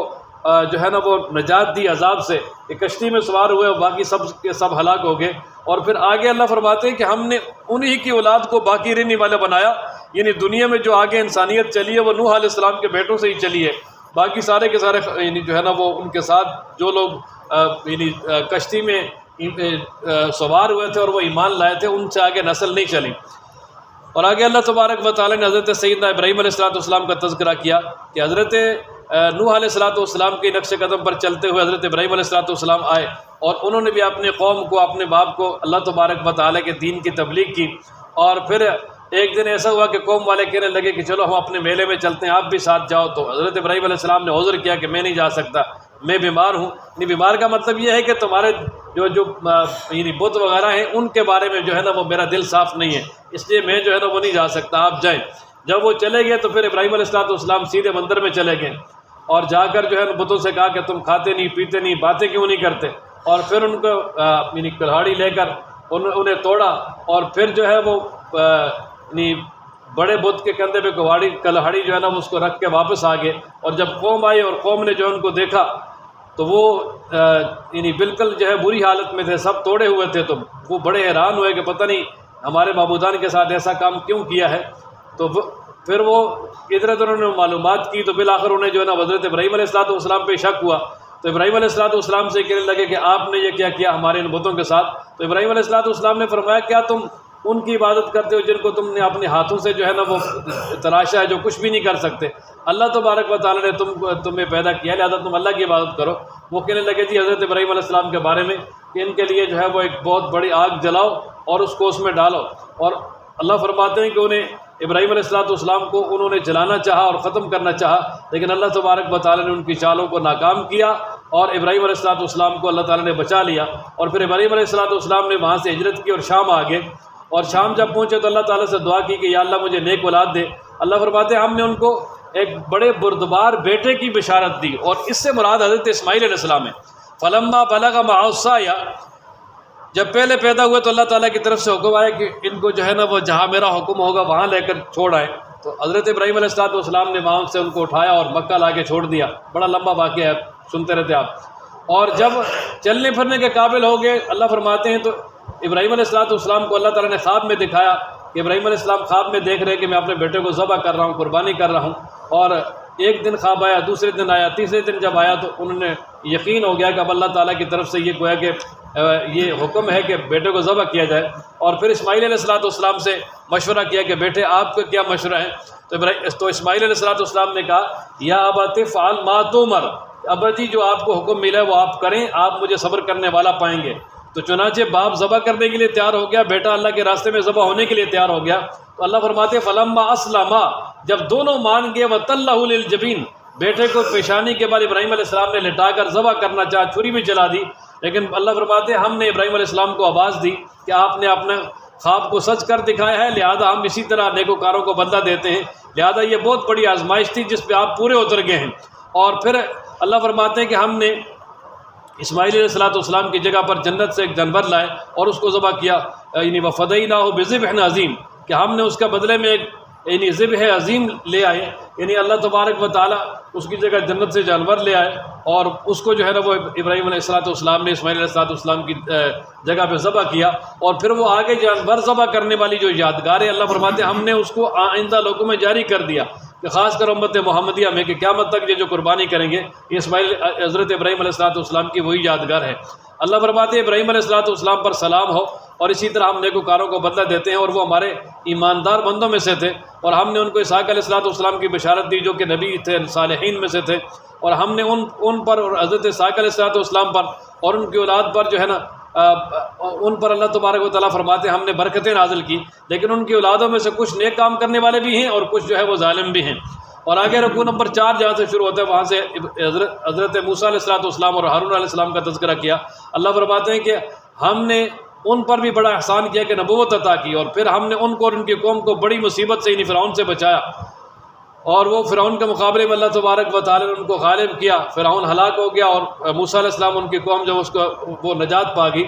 جو ہے نا وہ نجات دی عذاب سے، کہ کشتی میں سوار ہوئے اور باقی سب کے سب ہلاک ہو گئے. اور پھر آگے اللہ فرماتے ہیں کہ ہم نے انہی کی اولاد کو باقی رہنے والے بنایا. یعنی دنیا میں جو آگے انسانیت چلی ہے وہ نوح علیہ السلام کے بیٹوں سے ہی چلی ہے. باقی سارے کے سارے یعنی جو ہے نا وہ ان کے ساتھ جو لوگ یعنی کشتی میں سوار ہوئے تھے اور وہ ایمان لائے تھے ان سے آگے نسل نہیں چلی. اور آگے اللہ تبارک و تعالیٰ نے حضرت سیدنا ابراہیم علیہ السلام کا تذکرہ کیا کہ حضرت نوح علیہ السلام کے نقش قدم پر چلتے ہوئے حضرت ابراہیم علیہ السلام آئے، اور انہوں نے بھی اپنے قوم کو اپنے باپ کو اللہ تبارک و تعالیٰ کے دین کی تبلیغ کی. اور پھر ایک دن ایسا ہوا کہ قوم والے کہنے لگے کہ چلو ہم اپنے میلے میں چلتے ہیں، آپ بھی ساتھ جاؤ. تو حضرت ابراہیم علیہ السلام نے عذر کیا کہ میں نہیں جا سکتا، میں بیمار ہوں. یعنی بیمار کا مطلب یہ ہے کہ تمہارے جو یعنی بت وغیرہ ہیں ان کے بارے میں جو ہے نا وہ میرا دل صاف نہیں ہے، اس لیے میں جو ہے نا وہ نہیں جا سکتا، آپ جائیں. جب وہ چلے گئے تو پھر ابراہیم علیہ السلام سیدھے مندر میں چلے گئے اور جا کر جو ہے بتوں سے کہا کہ تم کھاتے نہیں پیتے نہیں، باتیں کیوں نہیں کرتے. اور پھر ان کو یعنی کلہاڑی لے کر انہیں توڑا، اور پھر جو ہے وہ یعنی بڑے بت کے کندھے پہ کلہاڑی جو ہے نا اس کو رکھ کے واپس آ گئے. اور جب قوم آئی اور قوم نے جو ان کو دیکھا تو وہ یعنی بالکل جو ہے بری حالت میں تھے، سب توڑے ہوئے تھے، تو وہ بڑے حیران ہوئے کہ پتہ نہیں ہمارے معبودان کے ساتھ ایسا کام کیوں کیا ہے۔ تو پھر وہ ادھر ادھر انہوں نے معلومات کی، تو بالآخر انہیں جو ہے نا حضرت ابراہیم علیہ السلام پہ شک ہوا، تو ابراہیم علیہ السلام سے کہنے لگے کہ آپ نے یہ کیا کیا ہمارے ان بتوں کے ساتھ؟ تو ابراہیم علیہ السلام نے فرمایا کیا تم ان کی عبادت کرتے ہو جن کو تم نے اپنے ہاتھوں سے جو ہے نا وہ تراشا ہے، جو کچھ بھی نہیں کر سکتے؟ اللہ تبارک و تعالیٰ نے تمہیں پیدا کیا، لہٰذا تم اللہ کی عبادت کرو۔ وہ کہنے لگے جی حضرت ابراہیم علیہ السلام کے بارے میں کہ ان کے لیے جو ہے وہ ایک بہت بڑی آگ جلاؤ اور اس کو اس میں ڈالو، اور اللہ فرماتے ہیں کہ انہیں ابراہیم علیہ السلام کو انہوں نے جلانا چاہا اور ختم کرنا چاہا، لیکن اللہ تبارک و تعالیٰ نے ان کی چالوں کو ناکام کیا اور ابراہیم علیہ السلام کو اللہ تعالیٰ نے بچا لیا۔ اور پھر ابراہیم علیہ السلام نے وہاں سے ہجرت کی اور شام آ گئے، اور شام جب پہنچے تو اللہ تعالیٰ سے دعا کی کہ یا اللہ مجھے نیک اولاد دے۔ اللہ فرماتے ہیں ہم نے ان کو ایک بڑے بردبار بیٹے کی بشارت دی، اور اس سے مراد حضرت اسماعیل علیہ السلام ہے۔ فلما بلغ معه السعی، جب پہلے پیدا ہوئے تو اللہ تعالیٰ کی طرف سے حکم آیا کہ ان کو جو ہے نا وہ جہاں میرا حکم ہوگا وہاں لے کر چھوڑ آئے۔ تو حضرت ابراہیم علیہ السلام نے وہاں سے ان کو اٹھایا اور مکہ لا کے چھوڑ دیا۔ بڑا لمبا واقعہ ہے، سنتے رہتے آپ۔ اور جب چلنے پھرنے کے قابل ہو گئے، اللہ فرماتے ہیں تو ابراہیم علیہ السلام کو اللہ تعالیٰ نے خواب میں دکھایا کہ ابراہیم علیہ السلام خواب میں دیکھ رہے کہ میں اپنے بیٹے کو ذبح کر رہا ہوں، قربانی کر رہا ہوں۔ اور ایک دن خواب آیا، دوسرے دن آیا، تیسرے دن جب آیا تو انہوں نے یقین ہو گیا کہ اب اللہ تعالیٰ کی طرف سے یہ گویا کہ یہ حکم ہے کہ بیٹے کو ذبح کیا جائے۔ اور پھر اسماعیل علیہ السلام سے مشورہ کیا کہ بیٹے آپ کا کیا مشورہ ہے؟ تو اسماعیل علیہ السلام نے کہا یا ابت فعل ما تؤمر، ابا جی جو آپ کو حکم ملا ہے وہ آپ کریں، آپ مجھے صبر کرنے والا پائیں گے۔ تو چنانچہ باپ ذبح کرنے کے لیے تیار ہو گیا، بیٹا اللہ کے راستے میں ذبح ہونے کے لیے تیار ہو گیا۔ تو اللہ فرماتے فلما اسلما، جب دونوں مان گئے، وتلہ للجبین، بیٹے کو پیشانی کے بعد ابراہیم علیہ السلام نے لٹا کر ذبح کرنا چاہا، چھری بھی چلا دی، لیکن اللہ فرماتے ہیں ہم نے ابراہیم علیہ السلام کو آواز دی کہ آپ نے اپنا خواب کو سچ کر دکھایا ہے، لہذا ہم اسی طرح نیکوکاروں کو بدلہ دیتے ہیں، لہذا یہ بہت بڑی آزمائش تھی جس پہ آپ پورے اتر گئے ہیں۔ اور پھر اللہ فرماتے ہیں کہ ہم نے اسماعیل علیہ السلام کی جگہ پر جنت سے ایک جانور لائے اور اس کو ذبح کیا، یعنی وفدیناہ بذبح عظیم، کہ ہم نے اس کا بدلے میں ایک یعنی ذبح عظیم لے آئے، یعنی اللہ تبارک و تعالیٰ اس کی جگہ جنت سے جانور لے آئے اور اس کو جو ہے نا وہ ابراہیم علیہ السلام نے اسماعیل علیہ السلام کی جگہ پہ ذبح کیا۔ اور پھر وہ آگے جانور ذبح کرنے والی جو یادگار ہے، اللہ فرماتے ہیں ہم نے اس کو آئندہ لوگوں میں جاری کر دیا، کہ خاص کر امت محمدیہ میں کہ قیامت تک یہ جو قربانی کریں گے یہ اسماعیل حضرت ابراہیم علیہ السلام کی وہی یادگار ہے۔ اللہ فرماتے ہیں ابراہیم علیہ السلام پر سلام ہو، اور اسی طرح ہم نیکوکاروں کو بدلہ دیتے ہیں، اور وہ ہمارے ایماندار بندوں میں سے تھے، اور ہم نے ان کو اسحاق علیہ السلام کی بشارت دی جو کہ نبی تھے، صالحین میں سے تھے، اور ہم نے ان پر اور حضرت اسحاق علیہ السلام پر اور ان کی اولاد پر جو ہے نا ان پر اللہ تبارک و تعالیٰ فرماتے ہیں ہم نے برکتیں نازل کی، لیکن ان کی اولادوں میں سے کچھ نیک کام کرنے والے بھی ہیں اور کچھ جو ہے وہ ظالم بھی ہیں۔ اور آگے رکوع نمبر 4 جہاں سے شروع ہوتا ہے وہاں سے حضرت موسیٰ علیہ السلام اور ہارون علیہ السلام کا تذکرہ کیا۔ اللہ فرماتے ہیں کہ ہم نے ان پر بھی بڑا احسان کیا کہ نبوت عطا کی، اور پھر ہم نے ان کو اور ان کی قوم کو بڑی مصیبت سے یعنی فرعون سے بچایا، اور وہ فرعون کے مقابلے میں اللہ تبارک و تعالیٰ نے ان کو غالب کیا، فرعون ہلاک ہو گیا اور موسیٰ علیہ السلام ان کی قوم جب اس کو وہ نجات پا گئی۔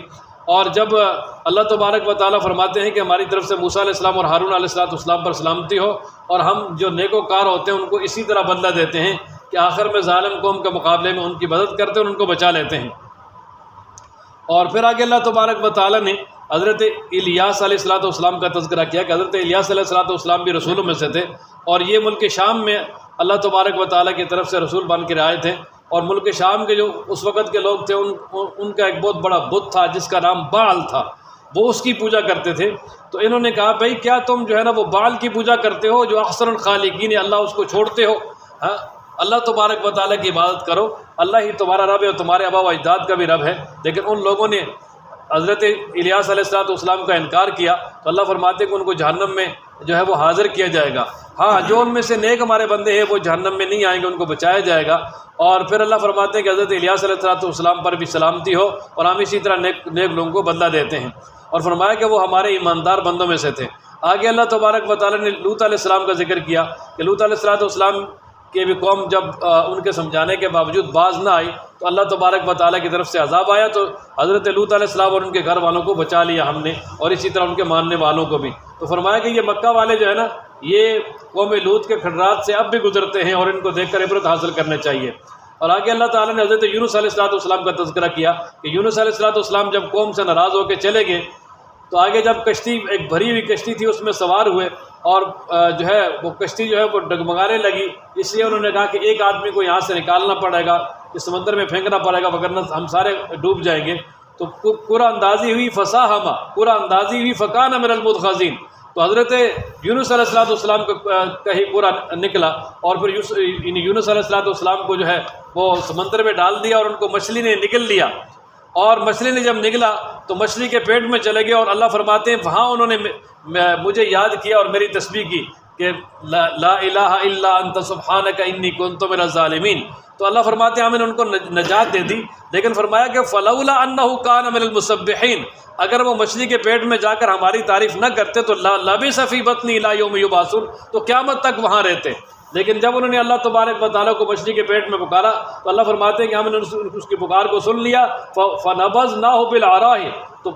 اور جب اللہ تبارک و تعالیٰ فرماتے ہیں کہ ہماری طرف سے موسیٰ علیہ السلام اور ہارون علیہ السلام پر سلامتی ہو، اور ہم جو نیکوکار ہوتے ہیں ان کو اسی طرح بدلہ دیتے ہیں کہ آخر میں ظالم قوم کے مقابلے میں ان کی مدد کرتے ہیں اور ان کو بچا لیتے ہیں۔ اور پھر آگے اللہ تبارک و تعالیٰ نے حضرت الیاس علیہ السلام کا تذکرہ کیا کہ حضرت الیاس علیہ السلام بھی رسولوں میں سے تھے، اور یہ ملک شام میں اللہ تبارک و تعالیٰ کی طرف سے رسول بن کے آئے تھے، اور ملک شام کے جو اس وقت کے لوگ تھے ان کا ایک بہت بڑا بت تھا جس کا نام بعل تھا، وہ اس کی پوجا کرتے تھے۔ تو انہوں نے کہا بھائی کیا تم جو ہے نا وہ بعل کی پوجا کرتے ہو جو احسن الخالقین ہے، اللہ اس کو چھوڑتے ہو؟ ہاں، اللہ تبارک و تعالیٰ کی عبادت کرو، اللہ ہی تمہارا رب ہے اور تمہارے آبا و اجداد کا بھی رب ہے۔ لیکن ان لوگوں نے حضرت الیاس علیہ السلام کا انکار کیا، تو اللہ فرماتے ہیں کہ ان کو جہنم میں جو ہے وہ حاضر کیا جائے گا۔ ہاں، جو ان میں سے نیک ہمارے بندے ہیں وہ جہنم میں نہیں آئیں گے، ان کو بچایا جائے گا۔ اور پھر اللہ فرماتے ہیں کہ حضرت الیاس علیہ السلام پر بھی سلامتی ہو، اور ہم اسی طرح نیک لوگوں کو بدلہ دیتے ہیں، اور فرمایا کہ وہ ہمارے ایماندار بندوں میں سے تھے۔ آگے اللہ تبارک و تعالیٰ نے لوط علیہ السلام کا ذکر کیا کہ لوط علیہ السلام کی بھی قوم جب ان کے سمجھانے کے باوجود باز نہ آئی تو اللہ تبارک و تعالیٰ کی طرف سے عذاب آیا، تو حضرت لوط علیہ السلام اور ان کے گھر والوں کو بچا لیا ہم نے، اور اسی طرح ان کے ماننے والوں کو بھی۔ تو فرمایا کہ یہ مکہ والے جو ہے نا یہ قوم لوط کے کھنڈرات سے اب بھی گزرتے ہیں، اور ان کو دیکھ کر عبرت حاصل کرنے چاہیے۔ اور آگے اللہ تعالیٰ نے حضرت یونس علیہ السلام کا تذکرہ کیا کہ یونس علیہ السلام جب قوم سے ناراض ہو کے چلے گئے تو آگے جب کشتی ایک بھری ہوئی کشتی تھی اس میں سوار ہوئے اور جو ہے وہ کشتی جو ہے وہ ڈگمگانے لگی، اس لیے انہوں نے کہا کہ ایک آدمی کو یہاں سے نکالنا پڑے گا، اس سمندر میں پھینکنا پڑے گا ورنہ ہم سارے ڈوب جائیں گے۔ تو قرآن اندازی ہوئی فساہما، قرآن اندازی ہوئی فکان من المدخذین، تو حضرت یونس علیہ السلام کا ہی قرآن نکلا اور پھر یونس علیہ السلام کو جو ہے وہ سمندر میں ڈال دیا اور ان کو مچھلی نے نگل لیا، اور مچھلی نے جب نگلا تو مچھلی کے پیٹ میں چلے گئے، اور اللہ فرماتے ہیں وہاں انہوں نے مجھے یاد کیا اور میری تسبیح کی کہ لا الہ الا انت سبحانک انی کنت من الظالمین۔ تو اللہ فرماتے ہیں ہم نے ان کو نجات دے دی، لیکن فرمایا کہ فلولا انہ کان من المسبحین، اگر وہ مچھلی کے پیٹ میں جا کر ہماری تعریف نہ کرتے تو لبث فی بطنہ الی یوم یبعثون، تو قیامت تک وہاں رہتے۔ لیکن جب انہوں نے اللہ تبارک و تعالیٰ کو مچھلی کے پیٹ میں پکارا تو اللہ فرماتے ہیں کہ ہم نے اس کی پکار کو سن لیا، فنبذناہ بالعراء، تو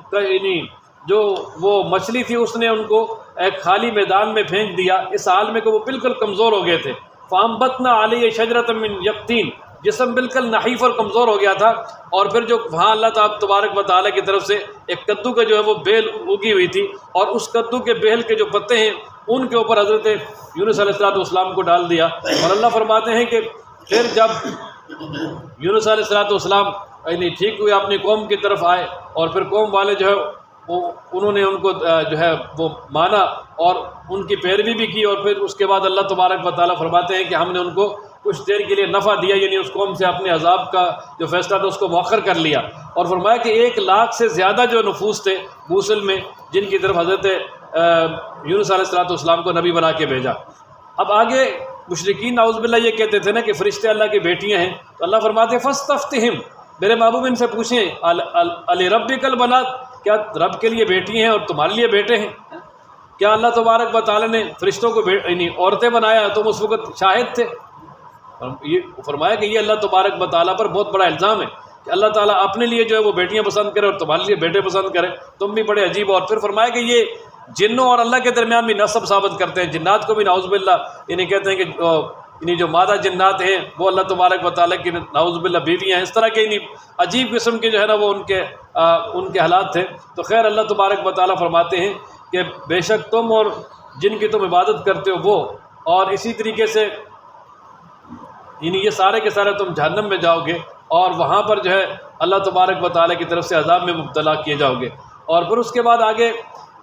جو وہ مچھلی تھی اس نے ان کو ایک خالی میدان میں پھینک دیا، اس حال میں کہ وہ بالکل کمزور ہو گئے تھے۔ فانبتنا علیہ شجرۃ من یقطین، جسم بالکل نحیف اور کمزور ہو گیا تھا، اور پھر جو وہاں اللہ تبارک و تعالیٰ کی طرف سے ایک کدو کا جو ہے وہ بیل اگی ہوئی تھی، اور اس کدو کے بیل کے جو پتے ہیں ان کے اوپر حضرت یونس علیہ السلام کو ڈال دیا، اور اللہ فرماتے ہیں کہ پھر جب یونس علیہ السلام یعنی ٹھیک ہوئے اپنی قوم کی طرف آئے، اور پھر قوم والے جو ہے انہوں نے ان کو جو ہے وہ مانا اور ان کی پیروی بھی کی، اور پھر اس کے بعد اللہ تبارک و تعالیٰ فرماتے ہیں کہ ہم نے ان کو کچھ دیر کے لیے نفع دیا، یعنی اس قوم سے اپنے عذاب کا جو فیصلہ تھا اس کو مؤخر کر لیا، اور فرمایا کہ 1,00,000 سے زیادہ جو نفوس تھے موصل میں جن کی طرف حضرت یونس علیہ السلام کو نبی بنا کے بھیجا۔ اب آگے مشرکین نعوذ باللہ یہ کہتے تھے نا کہ فرشتے اللہ کی بیٹیاں ہیں، تو اللہ فرماتے ہیں فاستفتہم، میرے محبوب ان سے پوچھیں لربک البنات، کیا رب کے لیے بیٹی ہیں اور تمہارے لیے بیٹے ہیں؟ کیا اللہ تبارک و تعالیٰ نے فرشتوں کو یعنی عورتیں بنایا؟ تم اس وقت شاہد تھے؟ یہ فرمایا کہ یہ اللہ تبارک و تعالیٰ پر بہت بڑا الزام ہے کہ اللہ تعالیٰ اپنے لیے جو ہے وہ بیٹیاں پسند کرے اور تمہارے لیے بیٹے پسند کرے، تم بھی بڑے عجیب۔ اور پھر فرمایا کہ یہ جنوں اور اللہ کے درمیان بھی نسب ثابت کرتے ہیں، جنات کو بھی نعوذ باللہ یعنی کہتے ہیں کہ یعنی جو مادہ جنات ہیں وہ اللہ تبارک و تعالیٰ کی نعوذ باللہ بیویاں ہیں، اس طرح کے عجیب قسم کے جو ہے نا وہ ان کے حالات تھے۔ تو خیر اللہ تبارک و تعالیٰ فرماتے ہیں کہ بے شک تم اور جن کی تم عبادت کرتے ہو وہ، اور اسی طریقے سے یعنی یہ سارے کے سارے تم جہنم میں جاؤ گے، اور وہاں پر جو ہے اللہ تبارک و تعالیٰ کی طرف سے عذاب میں مبتلا کیے جاؤ گے۔ اور پھر اس کے بعد آگے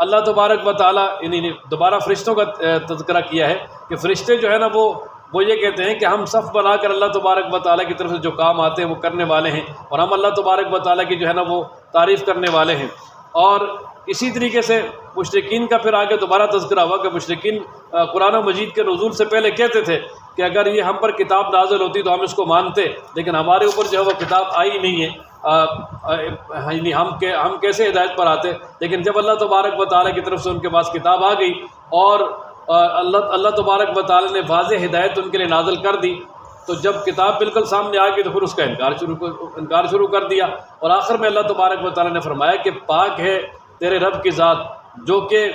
اللہ تبارک و تعالیٰ یعنی دوبارہ فرشتوں کا تذکرہ کیا ہے کہ فرشتے جو ہے نا وہ یہ کہتے ہیں کہ ہم صف بنا کر اللہ تبارک و تعالیٰ کی طرف سے جو کام آتے ہیں وہ کرنے والے ہیں، اور ہم اللہ تبارک و تعالیٰ کی جو ہے نا وہ تعریف کرنے والے ہیں۔ اور اسی طریقے سے مشرکین کا پھر آگے دوبارہ تذکرہ ہوا کہ مشرکین قرآن مجید کے نزول سے پہلے کہتے تھے کہ اگر یہ ہم پر کتاب نازل ہوتی تو ہم اس کو مانتے، لیکن ہمارے اوپر جو ہے وہ کتاب آئی نہیں ہے، یعنی ہم کیسے ہدایت پر آتے؟ لیکن جب اللہ تبارک و تعالیٰ کی طرف سے ان کے پاس کتاب آ گئی اور اللہ تبارک و تعالیٰ نے واضح ہدایت ان کے لیے نازل کر دی، تو جب کتاب بالکل سامنے آ گئی تو پھر اس کا انکار شروع کر دیا، اور آخر میں اللہ تبارک و تعالیٰ نے فرمایا کہ پاک ہے تیرے رب کی ذات جو کہ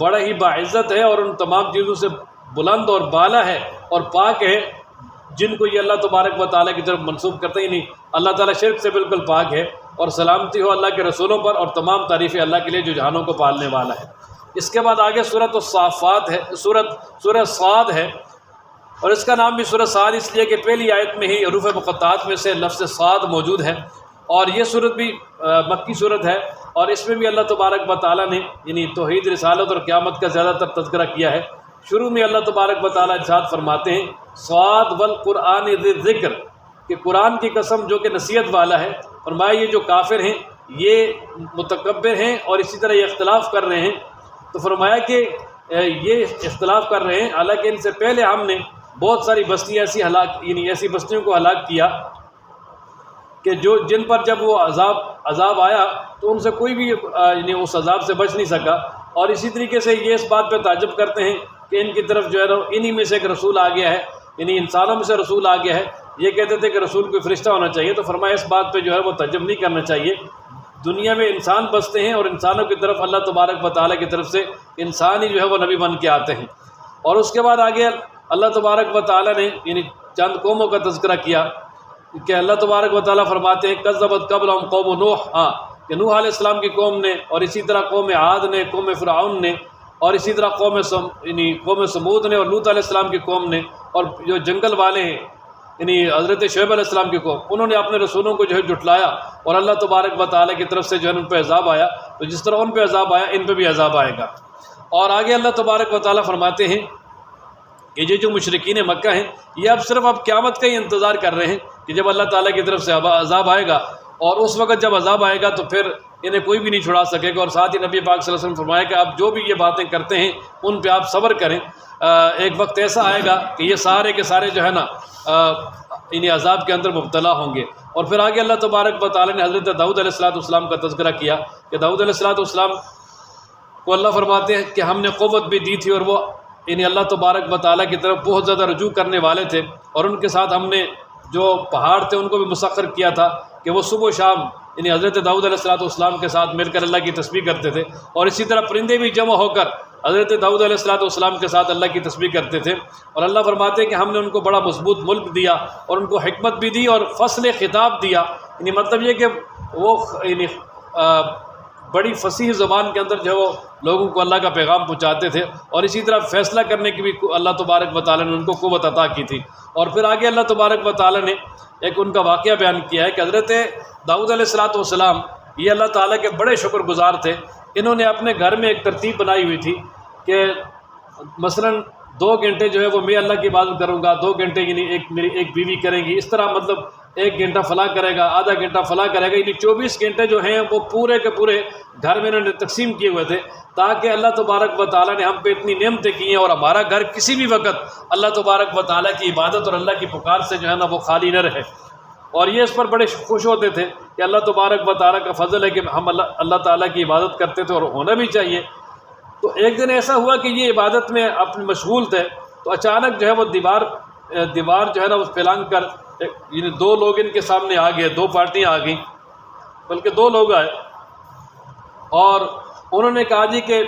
بڑا ہی باعزت ہے اور ان تمام چیزوں سے بلند اور بالا ہے، اور پاک ہے جن کو یہ اللہ تبارک و تعالیٰ کی طرف منسوب کرتے ہی نہیں، اللہ تعالیٰ شرک سے بالکل پاک ہے، اور سلامتی ہو اللہ کے رسولوں پر، اور تمام تعریفیں اللہ کے لیے جو جہانوں کو پالنے والا ہے۔ اس کے بعد آگے سورۃ الصافات ہے، سورہ صاد ہے، اور اس کا نام بھی سورہ صاد اس لیے کہ پہلی آیت میں ہی حروف مقطعات میں سے لفظ صاد موجود ہے، اور یہ سورت بھی مکی سورت ہے، اور اس میں بھی اللہ تبارک و تعالیٰ نے یعنی توحید، رسالت اور قیامت کا زیادہ تر تذکرہ کیا ہے۔ شروع میں اللہ تبارک و تعالیٰ ارشاد فرماتے ہیں صاد والقرآن ذی الذکر، کہ قرآن کی قسم جو کہ نصیحت والا ہے۔ فرمایا یہ جو کافر ہیں یہ متکبر ہیں اور اسی طرح یہ اختلاف کر رہے ہیں، تو فرمایا کہ یہ اختلاف کر رہے ہیں، حالانکہ ان سے پہلے ہم نے بہت ساری بستیاں ایسی بستیوں کو ہلاک کیا کہ جن پر جب وہ عذاب آیا تو ان سے کوئی بھی یعنی اس عذاب سے بچ نہیں سکا، اور اسی طریقے سے یہ اس بات پہ تعجب کرتے ہیں کہ ان کی طرف جو ہے نا انہی میں سے ایک رسول آ گیا ہے، یعنی انسانوں میں سے رسول آ گیا ہے۔ یہ کہتے تھے کہ رسول کوئی فرشتہ ہونا چاہیے، تو فرمایا اس بات پہ جو ہے وہ تعجب نہیں کرنا چاہیے، دنیا میں انسان بستے ہیں اور انسانوں کی طرف اللہ تبارک و تعالیٰ کی طرف سے انسان ہی جو ہے وہ نبی بن کے آتے ہیں۔ اور اس کے بعد آگے اللہ تبارک و تعالیٰ نے یعنی چند قوموں کا تذکرہ کیا کہ اللہ تبارک و تعالیٰ فرماتے ہیں کذبت قبلہم قوم نوح، کہ نوح علیہ السلام کی قوم نے، اور اسی طرح قوم عاد نے، قوم فرعون نے، اور اسی طرح قوم سمود نے، اور لوط علیہ السلام کی قوم نے، اور جو جنگل والے ہیں یعنی حضرت شعیب علیہ السلام کی قوم، انہوں نے اپنے رسولوں کو جو ہے جھٹلایا، اور اللہ تبارک و تعالیٰ کی طرف سے جو ہے ان پہ عذاب آیا، تو جس طرح ان پہ عذاب آیا ان پہ بھی عذاب آئے گا۔ اور آگے اللہ تبارک و تعالیٰ فرماتے ہیں کہ یہ جو مشرکین مکہ ہیں یہ اب صرف قیامت کا ہی انتظار کر رہے ہیں کہ جب اللہ تعالیٰ کی طرف سے عذاب آئے گا، اور اس وقت جب عذاب آئے گا تو پھر انہیں کوئی بھی نہیں چھڑا سکے گا۔ اور ساتھ ہی نبی پاک صلی اللہ علیہ وسلم فرمایا کہ آپ جو بھی یہ باتیں کرتے ہیں ان پہ آپ صبر کریں، ایک وقت ایسا آئے گا کہ یہ سارے کے سارے جو ہے نا انہیں عذاب کے اندر مبتلا ہوں گے۔ اور پھر آگے اللہ تبارک و تعالیٰ نے حضرت داؤد علیہ السلام کا تذکرہ کیا کہ داؤد علیہ السلام کو اللہ فرماتے ہیں کہ ہم نے قوت بھی دی تھی، اور وہ انہیں اللہ تبارک و تعالیٰ کی طرف بہت زیادہ رجوع کرنے والے تھے، اور ان کے ساتھ ہم نے جو پہاڑ تھے ان کو بھی مسخر کیا تھا کہ وہ صبح و شام یعنی حضرت داؤد علیہ السلام کے ساتھ مل کر اللہ کی تسبیح کرتے تھے، اور اسی طرح پرندے بھی جمع ہو کر حضرت داؤد علیہ السلام کے ساتھ اللہ کی تسبیح کرتے تھے۔ اور اللہ فرماتے ہیں کہ ہم نے ان کو بڑا مضبوط ملک دیا، اور ان کو حکمت بھی دی، اور فصل خطاب دیا، یعنی مطلب یہ کہ وہ یعنی بڑی فصیح زبان کے اندر جو ہے وہ لوگوں کو اللہ کا پیغام پہنچاتے تھے، اور اسی طرح فیصلہ کرنے کی بھی اللہ تبارک و تعالیٰ نے ان کو قوت عطا کی تھی۔ اور پھر آگے اللہ تبارک و تعالیٰ نے ایک ان کا واقعہ بیان کیا ہے کہ حضرت داؤد علیہ السلام یہ اللہ تعالیٰ کے بڑے شکر گزار تھے۔ انہوں نے اپنے گھر میں ایک ترتیب بنائی ہوئی تھی کہ مثلاً 2 گھنٹے جو ہے وہ میں اللہ کی عبادت کروں گا، 2 گھنٹے یعنی میری ایک بیوی کریں گی، اس طرح مطلب 1 گھنٹہ فلاں کرے گا، آدھا گھنٹہ فلاں کرے گا، یعنی 24 گھنٹے جو ہیں وہ پورے کے پورے گھر میں انہوں نے تقسیم کیے ہوئے تھے، تاکہ اللہ تبارک و تعالیٰ نے ہم پہ اتنی نعمتیں کی ہیں اور ہمارا گھر کسی بھی وقت اللہ تبارک و تعالیٰ کی عبادت اور اللہ کی پکار سے جو ہے نا وہ خالی نہ رہے۔ اور یہ اس پر بڑے خوش ہوتے تھے کہ اللہ تبارک و تعالیٰ کا فضل ہے کہ ہم اللہ تعالیٰ کی عبادت کرتے تھے، اور ہونا بھی چاہیے۔ تو ایک دن ایسا ہوا کہ یہ عبادت میں اپنے مشغول تھے، تو اچانک جو ہے وہ دیوار جو ہے نا اس پہ لنگ کر یعنی 2 لوگ ان کے سامنے آ گئے، 2 پارٹیاں آ گئیں، بلکہ 2 لوگ آئے، اور انہوں نے کہا جی کہ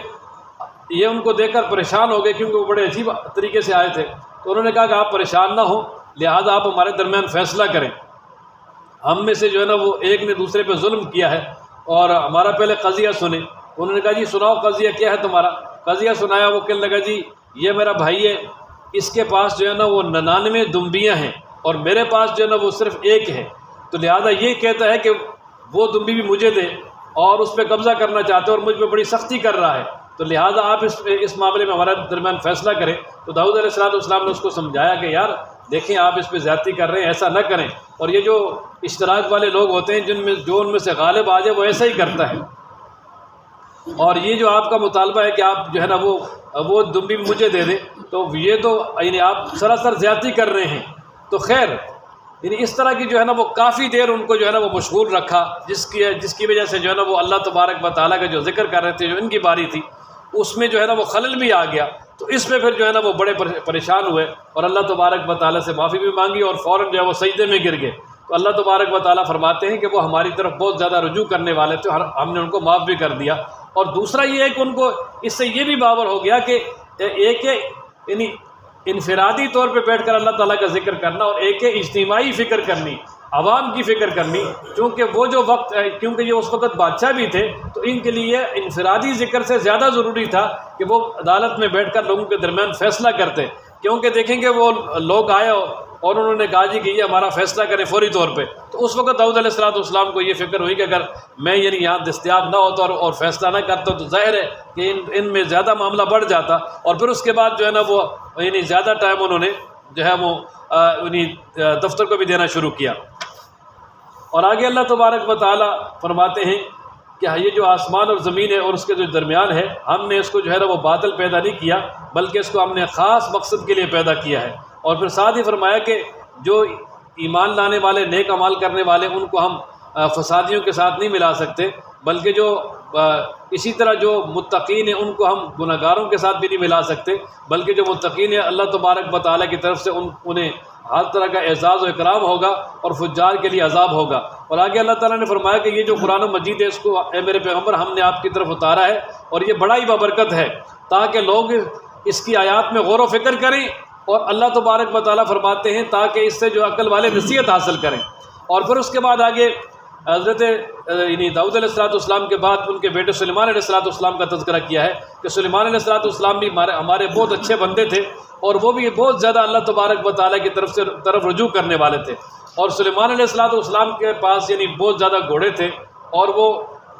یہ ان کو دیکھ کر پریشان ہو گئے کیونکہ وہ بڑے عجیب طریقے سے آئے تھے۔ تو انہوں نے کہا کہ آپ پریشان نہ ہوں، لہٰذا آپ ہمارے درمیان فیصلہ کریں۔ ہم میں سے جو ہے نا وہ ایک نے دوسرے پہ ظلم کیا ہے، اور ہمارا پہلے قضیہ سنیں۔ انہوں نے کہا جی سناؤ قضیہ کیا ہے تمہارا؟ قضیہ سنایا، وہ کہنے لگا جی یہ میرا بھائی ہے، اس کے پاس جو ہے نا وہ 99 دمبیاں ہیں، اور میرے پاس جو ہے نا وہ صرف 1 ہے، تو لہٰذا یہ کہتا ہے کہ وہ دمبی بھی مجھے دے، اور اس پہ قبضہ کرنا چاہتے ہیں، اور مجھ پہ بڑی سختی کر رہا ہے، تو لہٰذا آپ اس معاملے میں ہمارے درمیان فیصلہ کریں۔ تو داؤد علیہ السلام نے اس کو سمجھایا کہ یار دیکھیں آپ اس پہ زیادتی کر رہے ہیں، ایسا نہ کریں، اور یہ جو اشتراک والے لوگ ہوتے ہیں جو ان میں سے غالب آ جائے وہ ایسا ہی کرتا ہے، اور یہ جو آپ کا مطالبہ ہے کہ آپ جو ہے نا وہ دمبی مجھے دے دیں، تو یہ تو یعنی آپ سراسر زیادتی کر رہے ہیں۔ تو خیر یعنی اس طرح کی جو ہے نا وہ کافی دیر ان کو جو ہے نا وہ مشغول رکھا، جس کی وجہ سے جو ہے نا وہ اللہ تبارک و تعالیٰ کا جو ذکر کر رہے تھے، جو ان کی باری تھی، اس میں جو ہے نا وہ خلل بھی آ گیا۔ تو اس میں پھر جو ہے نا وہ بڑے پریشان ہوئے، اور اللہ تبارک و تعالیٰ سے معافی بھی مانگی، اور فوراً جو ہے وہ سجدے میں گر گئے۔ تو اللہ تبارک و تعالیٰ فرماتے ہیں کہ وہ ہماری طرف بہت زیادہ رجوع کرنے والے تھے، اور ہم نے ان کو معاف بھی کر دیا۔ اور دوسرا یہ ہے کہ ان کو اس سے یہ بھی باور ہو گیا کہ ایک یعنی انفرادی طور پہ بیٹھ کر اللہ تعالیٰ کا ذکر کرنا، اور ایک اجتماعی فکر کرنی، عوام کی فکر کرنی، کیونکہ وہ جو وقت کیونکہ یہ اس وقت بادشاہ بھی تھے، تو ان کے لیے انفرادی ذکر سے زیادہ ضروری تھا کہ وہ عدالت میں بیٹھ کر لوگوں کے درمیان فیصلہ کرتے، کیونکہ دیکھیں گے وہ لوگ آئے اور انہوں نے کہا جی کہ یہ ہمارا فیصلہ کریں فوری طور پہ، تو اس وقت داؤد علیہ السلام کو یہ فکر ہوئی کہ اگر میں یعنی یہاں دستیاب نہ ہوتا اور فیصلہ نہ کرتا تو ظاہر ہے کہ ان میں زیادہ معاملہ بڑھ جاتا، اور پھر اس کے بعد جو ہے نا وہ یعنی زیادہ ٹائم انہوں نے جو ہے وہ دفتر کو بھی دینا شروع کیا۔ اور آگے اللہ تبارک و تعالیٰ فرماتے ہیں کہ یہ جو آسمان اور زمین ہے اور اس کے جو درمیان ہے، ہم نے اس کو جو ہے نا وہ باطل پیدا نہیں کیا، بلکہ اس کو ہم نے خاص مقصد کے لیے پیدا کیا ہے۔ اور پھر ساتھ ہی فرمایا کہ جو ایمان لانے والے، نیک عمال کرنے والے، ان کو ہم فسادیوں کے ساتھ نہیں ملا سکتے، بلکہ جو اسی طرح جو متقین ہیں ان کو ہم گناہگاروں کے ساتھ بھی نہیں ملا سکتے، بلکہ جو متقین ہیں اللہ تبارک و تعالیٰ کی طرف سے انہیں ہر طرح کا اعزاز و اکرام ہوگا، اور فجار کے لیے عذاب ہوگا۔ اور آگے اللہ تعالیٰ نے فرمایا کہ یہ جو قرآن مجید ہے، اس کو اے میرے پیغمبر ہم نے آپ کی طرف اتارا ہے، اور یہ بڑا ہی بابرکت ہے، تاکہ لوگ اس کی آیات میں غور و فکر کریں اور اللہ تبارک و تعالیٰ فرماتے ہیں تاکہ اس سے جو عقل والے نصیحت حاصل کریں۔ اور پھر اس کے بعد آگے حضرت یعنی داؤد علیہ السلام کے بعد ان کے بیٹے سلیمان علیہ السلام کا تذکرہ کیا ہے کہ سلیمان علیہ السلام بھی ہمارے بہت اچھے بندے تھے، اور وہ بھی بہت زیادہ اللہ تبارک و تعالیٰ کی طرف رجوع کرنے والے تھے۔ اور سلیمان علیہ السلام کے پاس یعنی بہت زیادہ گھوڑے تھے، اور وہ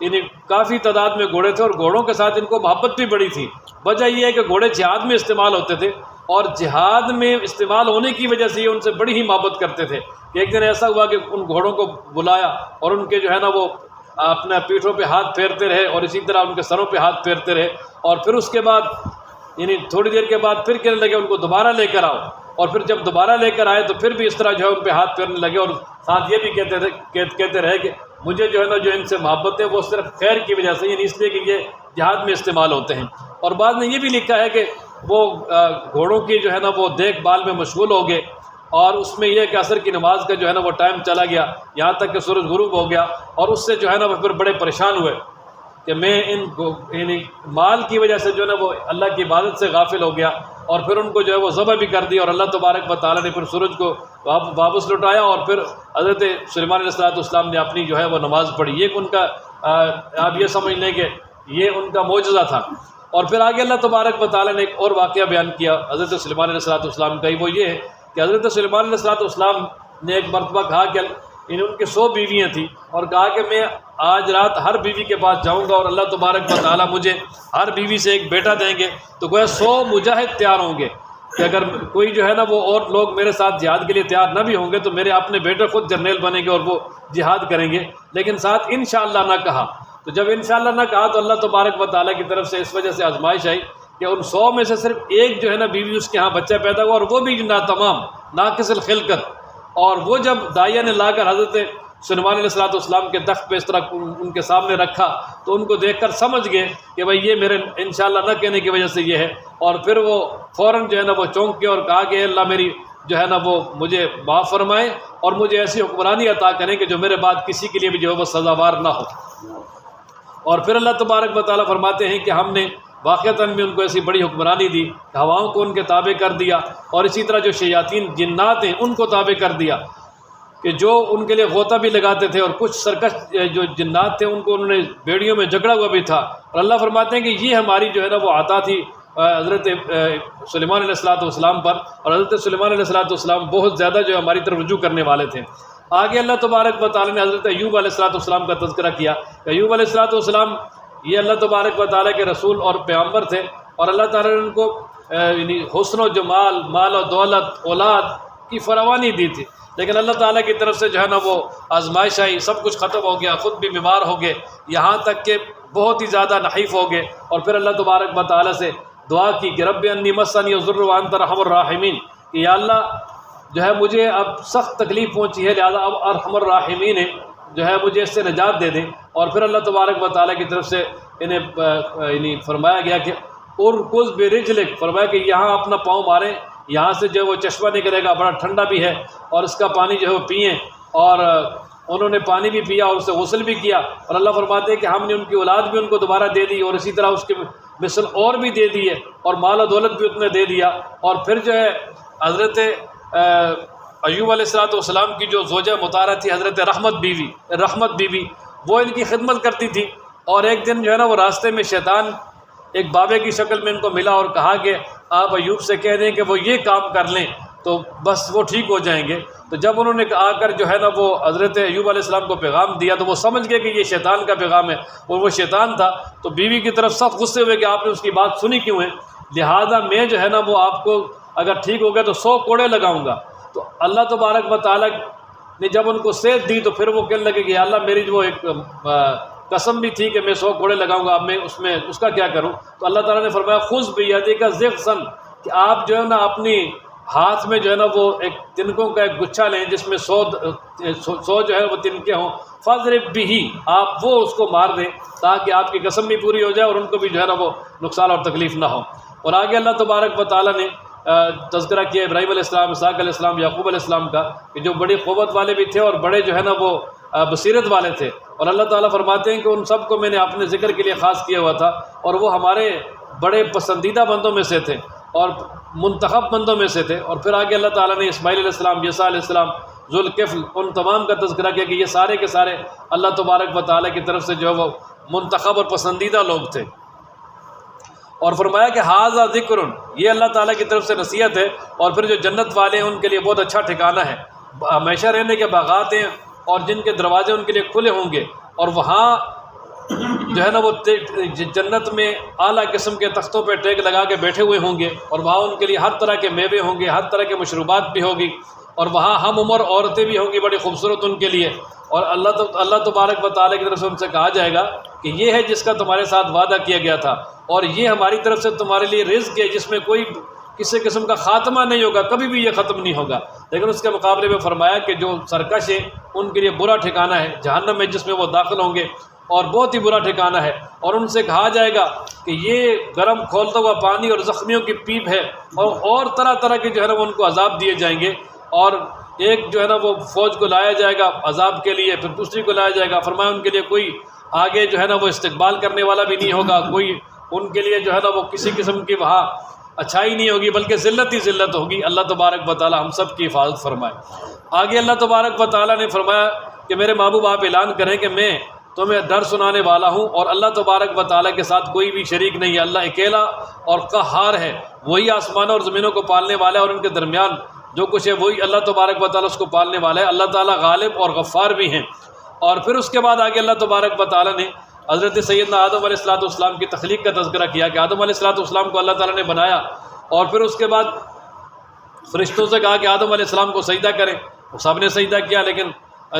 یعنی کافی تعداد میں گھوڑے تھے، اور گھوڑوں کے ساتھ ان کو محبت بھی بڑی تھی۔ وجہ یہ ہے کہ گھوڑے جہاد میں استعمال ہوتے تھے، اور جہاد میں استعمال ہونے کی وجہ سے یہ ان سے بڑی ہی محبت کرتے تھے کہ ایک دن ایسا ہوا کہ ان گھوڑوں کو بلایا، اور ان کے جو ہے نا وہ اپنے پیٹھوں پہ ہاتھ پھیرتے رہے، اور اسی طرح ان کے سروں پہ ہاتھ پھیرتے رہے، اور پھر اس کے بعد یعنی تھوڑی دیر کے بعد پھر کہنے لگے ان کو دوبارہ لے کر آؤ، اور پھر جب دوبارہ لے کر آئے تو پھر بھی اس طرح جو ہے ان پہ ہاتھ پھیرنے لگے، اور ساتھ یہ بھی کہتے رہے کہ مجھے جو ہے نا جو ان سے محبت ہے وہ صرف خیر کی وجہ سے، یعنی اس لیے کہ یہ جہاد میں استعمال ہوتے ہیں۔ اور بعض نے یہ بھی لکھا ہے کہ وہ گھوڑوں کی جو ہے نا وہ دیکھ بھال میں مشغول ہو گئے، اور اس میں یہ کہ عصر کی نماز کا جو ہے نا وہ ٹائم چلا گیا، یہاں تک کہ سورج غروب ہو گیا، اور اس سے جو ہے نا وہ پھر بڑے پریشان ہوئے کہ میں ان یعنی مال کی وجہ سے جو ہے نا وہ اللہ کی عبادت سے غافل ہو گیا، اور پھر ان کو جو ہے وہ ذبح بھی کر دیا، اور اللہ تبارک و تعالیٰ نے پھر سورج کو واپس لوٹایا، اور پھر حضرت سلیمان علیہ السلام نے اپنی جو ہے وہ نماز پڑھی۔ یہ ان کا آپ یہ سمجھ لیں کہ یہ ان کا معجزہ تھا۔ اور پھر آگے اللہ تبارک و تعالیٰ نے ایک اور واقعہ بیان کیا حضرت سلیمان علیہ السلام کا، وہ یہ ہے کہ حضرت سلیمان علیہ السلام نے ایک مرتبہ کہا کہ ان کی 100 بیویاں تھیں، اور کہا کہ میں آج رات ہر بیوی کے پاس جاؤں گا، اور اللہ تبارک و تعالیٰ مجھے ہر بیوی سے ایک بیٹا دیں گے، تو گویا 100 مجاہد تیار ہوں گے کہ اگر کوئی جو ہے نا وہ اور لوگ میرے ساتھ جہاد کے لیے تیار نہ بھی ہوں گے تو میرے اپنے بیٹے خود جرنیل بنیں گے اور وہ جہاد کریں گے، لیکن ساتھ انشاءاللہ نہ کہا۔ تو جب انشاءاللہ نہ کہا تو اللہ تبارک و تعالیٰ کی طرف سے اس وجہ سے آزمائش آئی کہ ان 100 میں سے صرف ایک جو ہے نا بیوی اس کے ہاں بچہ پیدا ہوا، اور وہ بھی ناتمام ناقص الخلقت، اور وہ جب داعیہ نے لا کر حضرت سلیمان علیہ السلام کے تخت پہ اس طرح ان کے سامنے رکھا تو ان کو دیکھ کر سمجھ گئے کہ بھائی یہ میرے انشاءاللہ نہ کہنے کی وجہ سے یہ ہے، اور پھر وہ فوراً جو ہے نا وہ چونک کے اور کہا کہ اللہ میری جو ہے نا وہ مجھے معاف فرمائے، اور مجھے ایسی حکمرانی عطا کریں کہ جو میرے بعد کسی کے لیے بھی جو ہے وہ سزاوار نہ ہو۔ اور پھر اللہ تبارک و تعالیٰ فرماتے ہیں کہ ہم نے واقعتاً بھی ان کو ایسی بڑی حکمرانی دی کہ ہواؤں کو ان کے تابع کر دیا، اور اسی طرح جو شیاطین جنات ہیں ان کو تابع کر دیا کہ جو ان کے لیے غوطہ بھی لگاتے تھے، اور کچھ سرکش جو جنات تھے ان کو انہوں نے بیڑیوں میں جکڑا ہوا بھی تھا۔ اور اللہ فرماتے ہیں کہ یہ ہماری جو ہے نا وہ عطا تھی حضرت سلیمان علیہ السلام پر، اور حضرت سلیمان علیہ السلام بہت زیادہ جو ہماری طرف رجوع کرنے والے تھے۔ آگے اللہ تبارک و تعالیٰ نے حضرت ایوب علیہ السلام کا تذکرہ کیا کہ ایوب علیہ السلام یہ اللہ تبارک و تعالیٰ کے رسول اور پیغمبر تھے، اور اللہ تعالیٰ نے ان کو یعنی حسن و جمال، مال و دولت، اولاد کی فراوانی دی تھی، لیکن اللہ تعالیٰ کی طرف سے جو ہے نا وہ آزمائش آئی، سب کچھ ختم ہو گیا، خود بھی بیمار ہو گئے، یہاں تک کہ بہت ہی زیادہ نحیف ہو گئے، اور پھر اللہ تبارک و تعالیٰ سے دعا کی کہ رب انی مسنی الضر وانت ارحم الراحمین، کہ یا اللہ جو ہے مجھے اب سخت تکلیف پہنچی ہے، لہذا اب ارحم الراحمین ہے جو ہے مجھے اس سے نجات دے دیں۔ اور پھر اللہ تبارک و تعالیٰ کی طرف سے انہیں یعنی فرمایا گیا کہ ارکض برجلک، فرمایا کہ یہاں اپنا پاؤں ماریں، یہاں سے جو وہ چشمہ نکلے گا، بڑا ٹھنڈا بھی ہے، اور اس کا پانی جو ہے وہ پئیں۔ اور انہوں نے پانی بھی پیا اور اسے غسل بھی کیا، اور اللہ فرماتے ہیں کہ ہم نے ان کی اولاد بھی ان کو دوبارہ دے دی، اور اسی طرح اس کے مثل اور بھی دے دی ہے، اور مال و دولت بھی اتنے دے دیا۔ اور پھر جو ہے حضرت ایوب علیہ السلام کی جو زوجہ مطہرہ تھی حضرت رحمت بیوی، وہ ان کی خدمت کرتی تھی، اور ایک دن جو ہے نا وہ راستے میں شیطان ایک بابے کی شکل میں ان کو ملا اور کہا کہ آپ ایوب سے کہہ دیں کہ وہ یہ کام کر لیں تو بس وہ ٹھیک ہو جائیں گے۔ تو جب انہوں نے آ کر جو ہے نا وہ حضرت ایوب علیہ السلام کو پیغام دیا تو وہ سمجھ گئے کہ یہ شیطان کا پیغام ہے، اور وہ شیطان تھا، تو بیوی کی طرف سخت غصے ہوئے کہ آپ نے اس کی بات سنی کیوں ہے، لہٰذا میں جو ہے نا وہ آپ کو اگر ٹھیک ہو گیا تو 100 کوڑے لگاؤں گا۔ تو اللہ تبارک و تعالیٰ نے جب ان کو صحت دی تو پھر وہ کہنے لگے کہ یا اللہ میری جو ایک قسم بھی تھی کہ میں 100 کوڑے لگاؤں گا، اب میں اس کا کیا کروں؟ تو اللہ تعالیٰ نے فرمایا خذ بیدک ضغثا، کہ آپ جو ہے نا اپنی ہاتھ میں جو ہے نا وہ ایک تنکوں کا ایک گچھا لیں جس میں 100 جو ہے وہ تنکے ہوں، فاضرب بہ، آپ وہ اس کو مار دیں تاکہ آپ کی قسم بھی پوری ہو جائے اور ان کو بھی جو ہے نا وہ نقصان اور تکلیف نہ ہو۔ اور آگے اللہ تبارک و تعالیٰ نے تذکرہ کیا ابراہیم علیہ السلام، اسحاق علیہ السلام، یعقوب علیہ السلام کا، کہ جو بڑی قوت والے بھی تھے اور بڑے جو ہے نا وہ بصیرت والے تھے، اور اللہ تعالیٰ فرماتے ہیں کہ ان سب کو میں نے اپنے ذکر کے لیے خاص کیا ہوا تھا، اور وہ ہمارے بڑے پسندیدہ بندوں میں سے تھے۔ اور منتخب بندوں میں سے تھے۔ اور پھر آگے اللہ تعالیٰ نے اسماعیل علیہ السلام، یسع علیہ السلام، ذوالکفل، ان تمام کا تذکرہ کیا کہ یہ سارے کے سارے اللہ تبارک و تعالیٰ کی طرف سے جو ہے وہ منتخب اور پسندیدہ لوگ تھے۔ اور فرمایا کہ ھذا ذکر، یہ اللہ تعالیٰ کی طرف سے نصیحت ہے۔ اور پھر جو جنت والے ہیں ان کے لیے بہت اچھا ٹھکانہ ہے، ہمیشہ رہنے کے باغات ہیں اور جن کے دروازے ان کے لیے کھلے ہوں گے، اور وہاں جو ہے نا وہ جنت میں اعلیٰ قسم کے تختوں پہ ٹیک لگا کے بیٹھے ہوئے ہوں گے، اور وہاں ان کے لیے ہر طرح کے میوے ہوں گے، ہر طرح کے مشروبات بھی ہوگی، اور وہاں ہم عمر عورتیں بھی ہوں گی بڑی خوبصورت ان کے لیے۔ اور اللہ تبارک و تعالیٰ کی طرف سے ان سے کہا جائے گا کہ یہ ہے جس کا تمہارے ساتھ وعدہ کیا گیا تھا، اور یہ ہماری طرف سے تمہارے لیے رزق ہے جس میں کوئی کسی قسم کا خاتمہ نہیں ہوگا، کبھی بھی یہ ختم نہیں ہوگا۔ لیکن اس کے مقابلے میں فرمایا کہ جو سرکش ہیں ان کے لیے برا ٹھکانہ ہے جہنم میں، جس میں وہ داخل ہوں گے، اور بہت ہی برا ٹھکانہ ہے۔ اور ان سے کہا جائے گا کہ یہ گرم کھولتا ہوا پانی اور زخمیوں کی پیپ ہے، اور طرح طرح کے جو ہے نا وہ ان کو عذاب دیے جائیں گے، اور ایک جو ہے نا وہ فوج کو لایا جائے گا عذاب کے لیے، پھر دوسری کو لایا جائے گا۔ فرمایا ان کے لیے کوئی آگے جو ہے نا وہ استقبال کرنے والا بھی نہیں ہوگا، کوئی ان کے لیے جو ہے نا وہ کسی قسم کی وہاں اچھائی نہیں ہوگی، بلکہ ذلت ہی ذلت ہوگی۔ اللہ تبارک و تعالی ہم سب کی حفاظت فرمائے۔ آگے اللہ تبارک و تعالی نے فرمایا کہ میرے محبوب آپ اعلان کریں کہ میں تمہیں ڈر سنانے والا ہوں، اور اللہ تبارک و تعالیٰ کے ساتھ کوئی بھی شریک نہیں ہے، اللہ اکیلا اور قہار ہے، وہی آسمانوں اور زمینوں کو پالنے والا ہے، اور ان کے درمیان جو کچھ ہے وہی اللہ تبارک و تعالیٰ اس کو پالنے والا ہے۔ اللہ تعالیٰ غالب اور غفار بھی ہیں۔ اور پھر اس کے بعد آگے اللہ تبارک و تعالیٰ نے حضرت سیدنا آدم علیہ السلام کی تخلیق کا تذکرہ کیا کہ آدم علیہ السلام کو اللہ تعالیٰ نے بنایا، اور پھر اس کے بعد فرشتوں سے کہا کہ آدم علیہ السلام کو سجدہ کریں، وہ سب نے سجدہ کیا، لیکن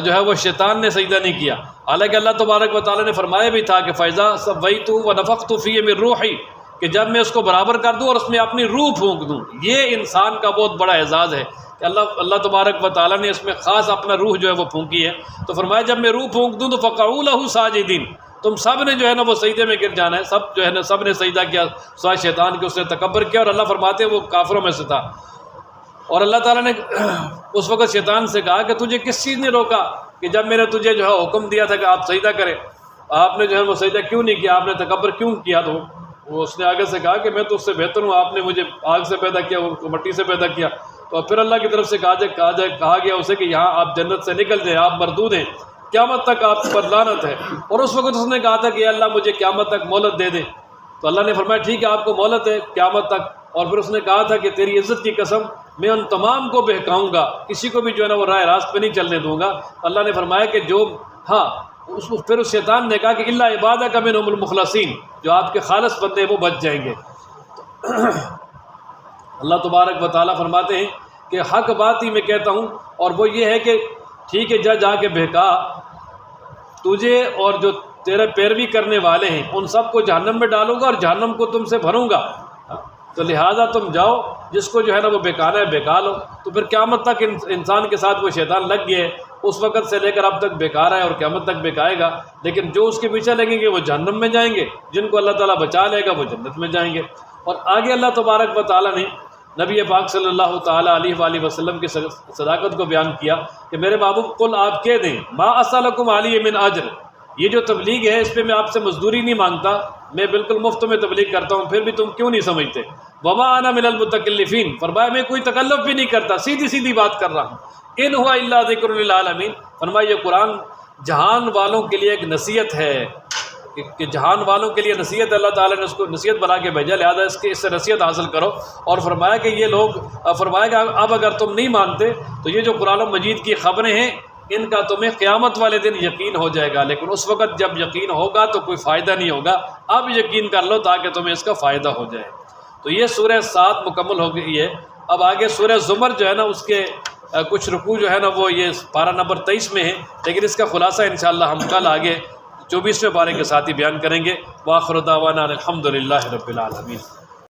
جو ہے وہ شیطان نے سجدہ نہیں کیا۔ حالانکہ اللہ تبارک و تعالیٰ نے فرمایا بھی تھا کہ فَإِذَا سَوَّيْتُ وَنَفَخْتُ فِيهِ مِن رُوحِي، کہ جب میں اس کو برابر کر دوں اور اس میں اپنی روح پھونک دوں۔ یہ انسان کا بہت بڑا اعزاز ہے کہ اللہ تبارک و تعالیٰ نے اس میں خاص اپنا روح جو ہے وہ پھونکی ہے۔ تو فرمایا جب میں روح پھونک دوں تو فَقَعُوا لَهُ سَاجِدِينَ، تم سب نے جو ہے نا وہ سجدے میں گر جانا ہے، سب جو ہے نا سب نے سجدہ کیا سوائے شیطان کے، اس نے تکبر کیا، اور اللہ فرماتے ہیں وہ کافروں میں سے تھا۔ اور اللہ تعالیٰ نے اس وقت شیطان سے کہا کہ تجھے کس چیز نے روکا کہ جب میں نے تجھے جو ہے حکم دیا تھا کہ آپ سجدہ کریں، آپ نے جو ہے وہ سجدہ کیوں نہیں کیا، آپ نے تکبر کیوں کیا؟ تو وہ اس نے آگے سے کہا کہ میں تو اس سے بہتر ہوں، آپ نے مجھے آگ سے پیدا کیا، وہ مٹی سے پیدا کیا۔ تو پھر اللہ کی طرف سے کہا گیا اسے کہ یہاں آپ جنت سے نکل جائیں، آپ مردود ہیں، قیامت تک آپ پر لعنت ہے۔ اور اس وقت اس نے کہا تھا کہ اللہ مجھے قیامت تک مہلت دے دیں، تو اللہ نے فرمایا ٹھیک ہے آپ کو مہلت ہے قیامت تک۔ اور پھر اس نے کہا تھا کہ تیری عزت کی قسم میں ان تمام کو بہکاؤں گا، کسی کو بھی جو ہے نا وہ راہ راست پہ نہیں چلنے دوں گا۔ اللہ نے فرمایا کہ جو پھر اس شیطان نے کہا کہ الا عبادک منہم المخلصین، جو آپ کے خالص بندے وہ بچ جائیں گے۔ اللہ تبارک و تعالیٰ فرماتے ہیں کہ حق بات ہی میں کہتا ہوں، اور وہ یہ ہے کہ ٹھیک ہے جا کے بہکا، تجھے اور جو تیرے پیروی کرنے والے ہیں ان سب کو جہنم میں ڈالوں گا اور جہنم کو تم سے بھروں گا، تو لہٰذا تم جاؤ، جس کو جو ہے نا وہ بہکانا ہے بہکا لو۔ تو پھر قیامت تک انسان کے ساتھ وہ شیطان لگ گیا ہے، اس وقت سے لے کر اب تک بہکا رہا ہے اور قیامت تک بہکائے گا۔ لیکن جو اس کے پیچھے لگیں گے وہ جہنم میں جائیں گے، جن کو اللہ تعالیٰ بچا لے گا وہ جنت میں جائیں گے۔ اور آگے اللہ تبارک و تعالیٰ نے نبی پاک صلی اللہ تعالیٰ علیہ وآلہ وسلم کی صداقت کو بیان کیا کہ میرے محبوب قل آپ کہہ دیں ما اسألکم علیہ من اجر، یہ جو تبلیغ ہے اس پہ میں آپ سے مزدوری نہیں مانگتا، میں بالکل مفت میں تبلیغ کرتا ہوں، پھر بھی تم کیوں نہیں سمجھتے؟ وما انا من المتکلفین، فرمایا میں کوئی تکلف بھی نہیں کرتا، سیدھی سیدھی بات کر رہا ہوں۔ ان ہوا الا ذکر للعالمین، فرمایا یہ قرآن جہان والوں کے لیے ایک نصیحت ہے، کہ جہان والوں کے لیے نصیحت، اللہ تعالیٰ نے اس کو نصیحت بنا کے بھیجا، لہذا اس سے نصیحت حاصل کرو۔ اور فرمایا کہ یہ لوگ فرمایا کہ اب اگر تم نہیں مانتے تو یہ جو قرآن مجید کی خبریں ہیں ان کا تمہیں قیامت والے دن یقین ہو جائے گا، لیکن اس وقت جب یقین ہوگا تو کوئی فائدہ نہیں ہوگا، اب یقین کر لو تاکہ تمہیں اس کا فائدہ ہو جائے۔ تو یہ سورہ 7 مکمل ہو گئی ہے۔ اب آگے سورہ زمر جو ہے نا اس کے کچھ رکوع جو ہے نا وہ یہ پارہ نمبر 23 میں ہے، لیکن اس کا خلاصہ انشاءاللہ ہم کل آگے 24ویں پارے کے ساتھ ہی بیان کریں گے۔ وآخر دعوانا الحمدللہ رب العالمین۔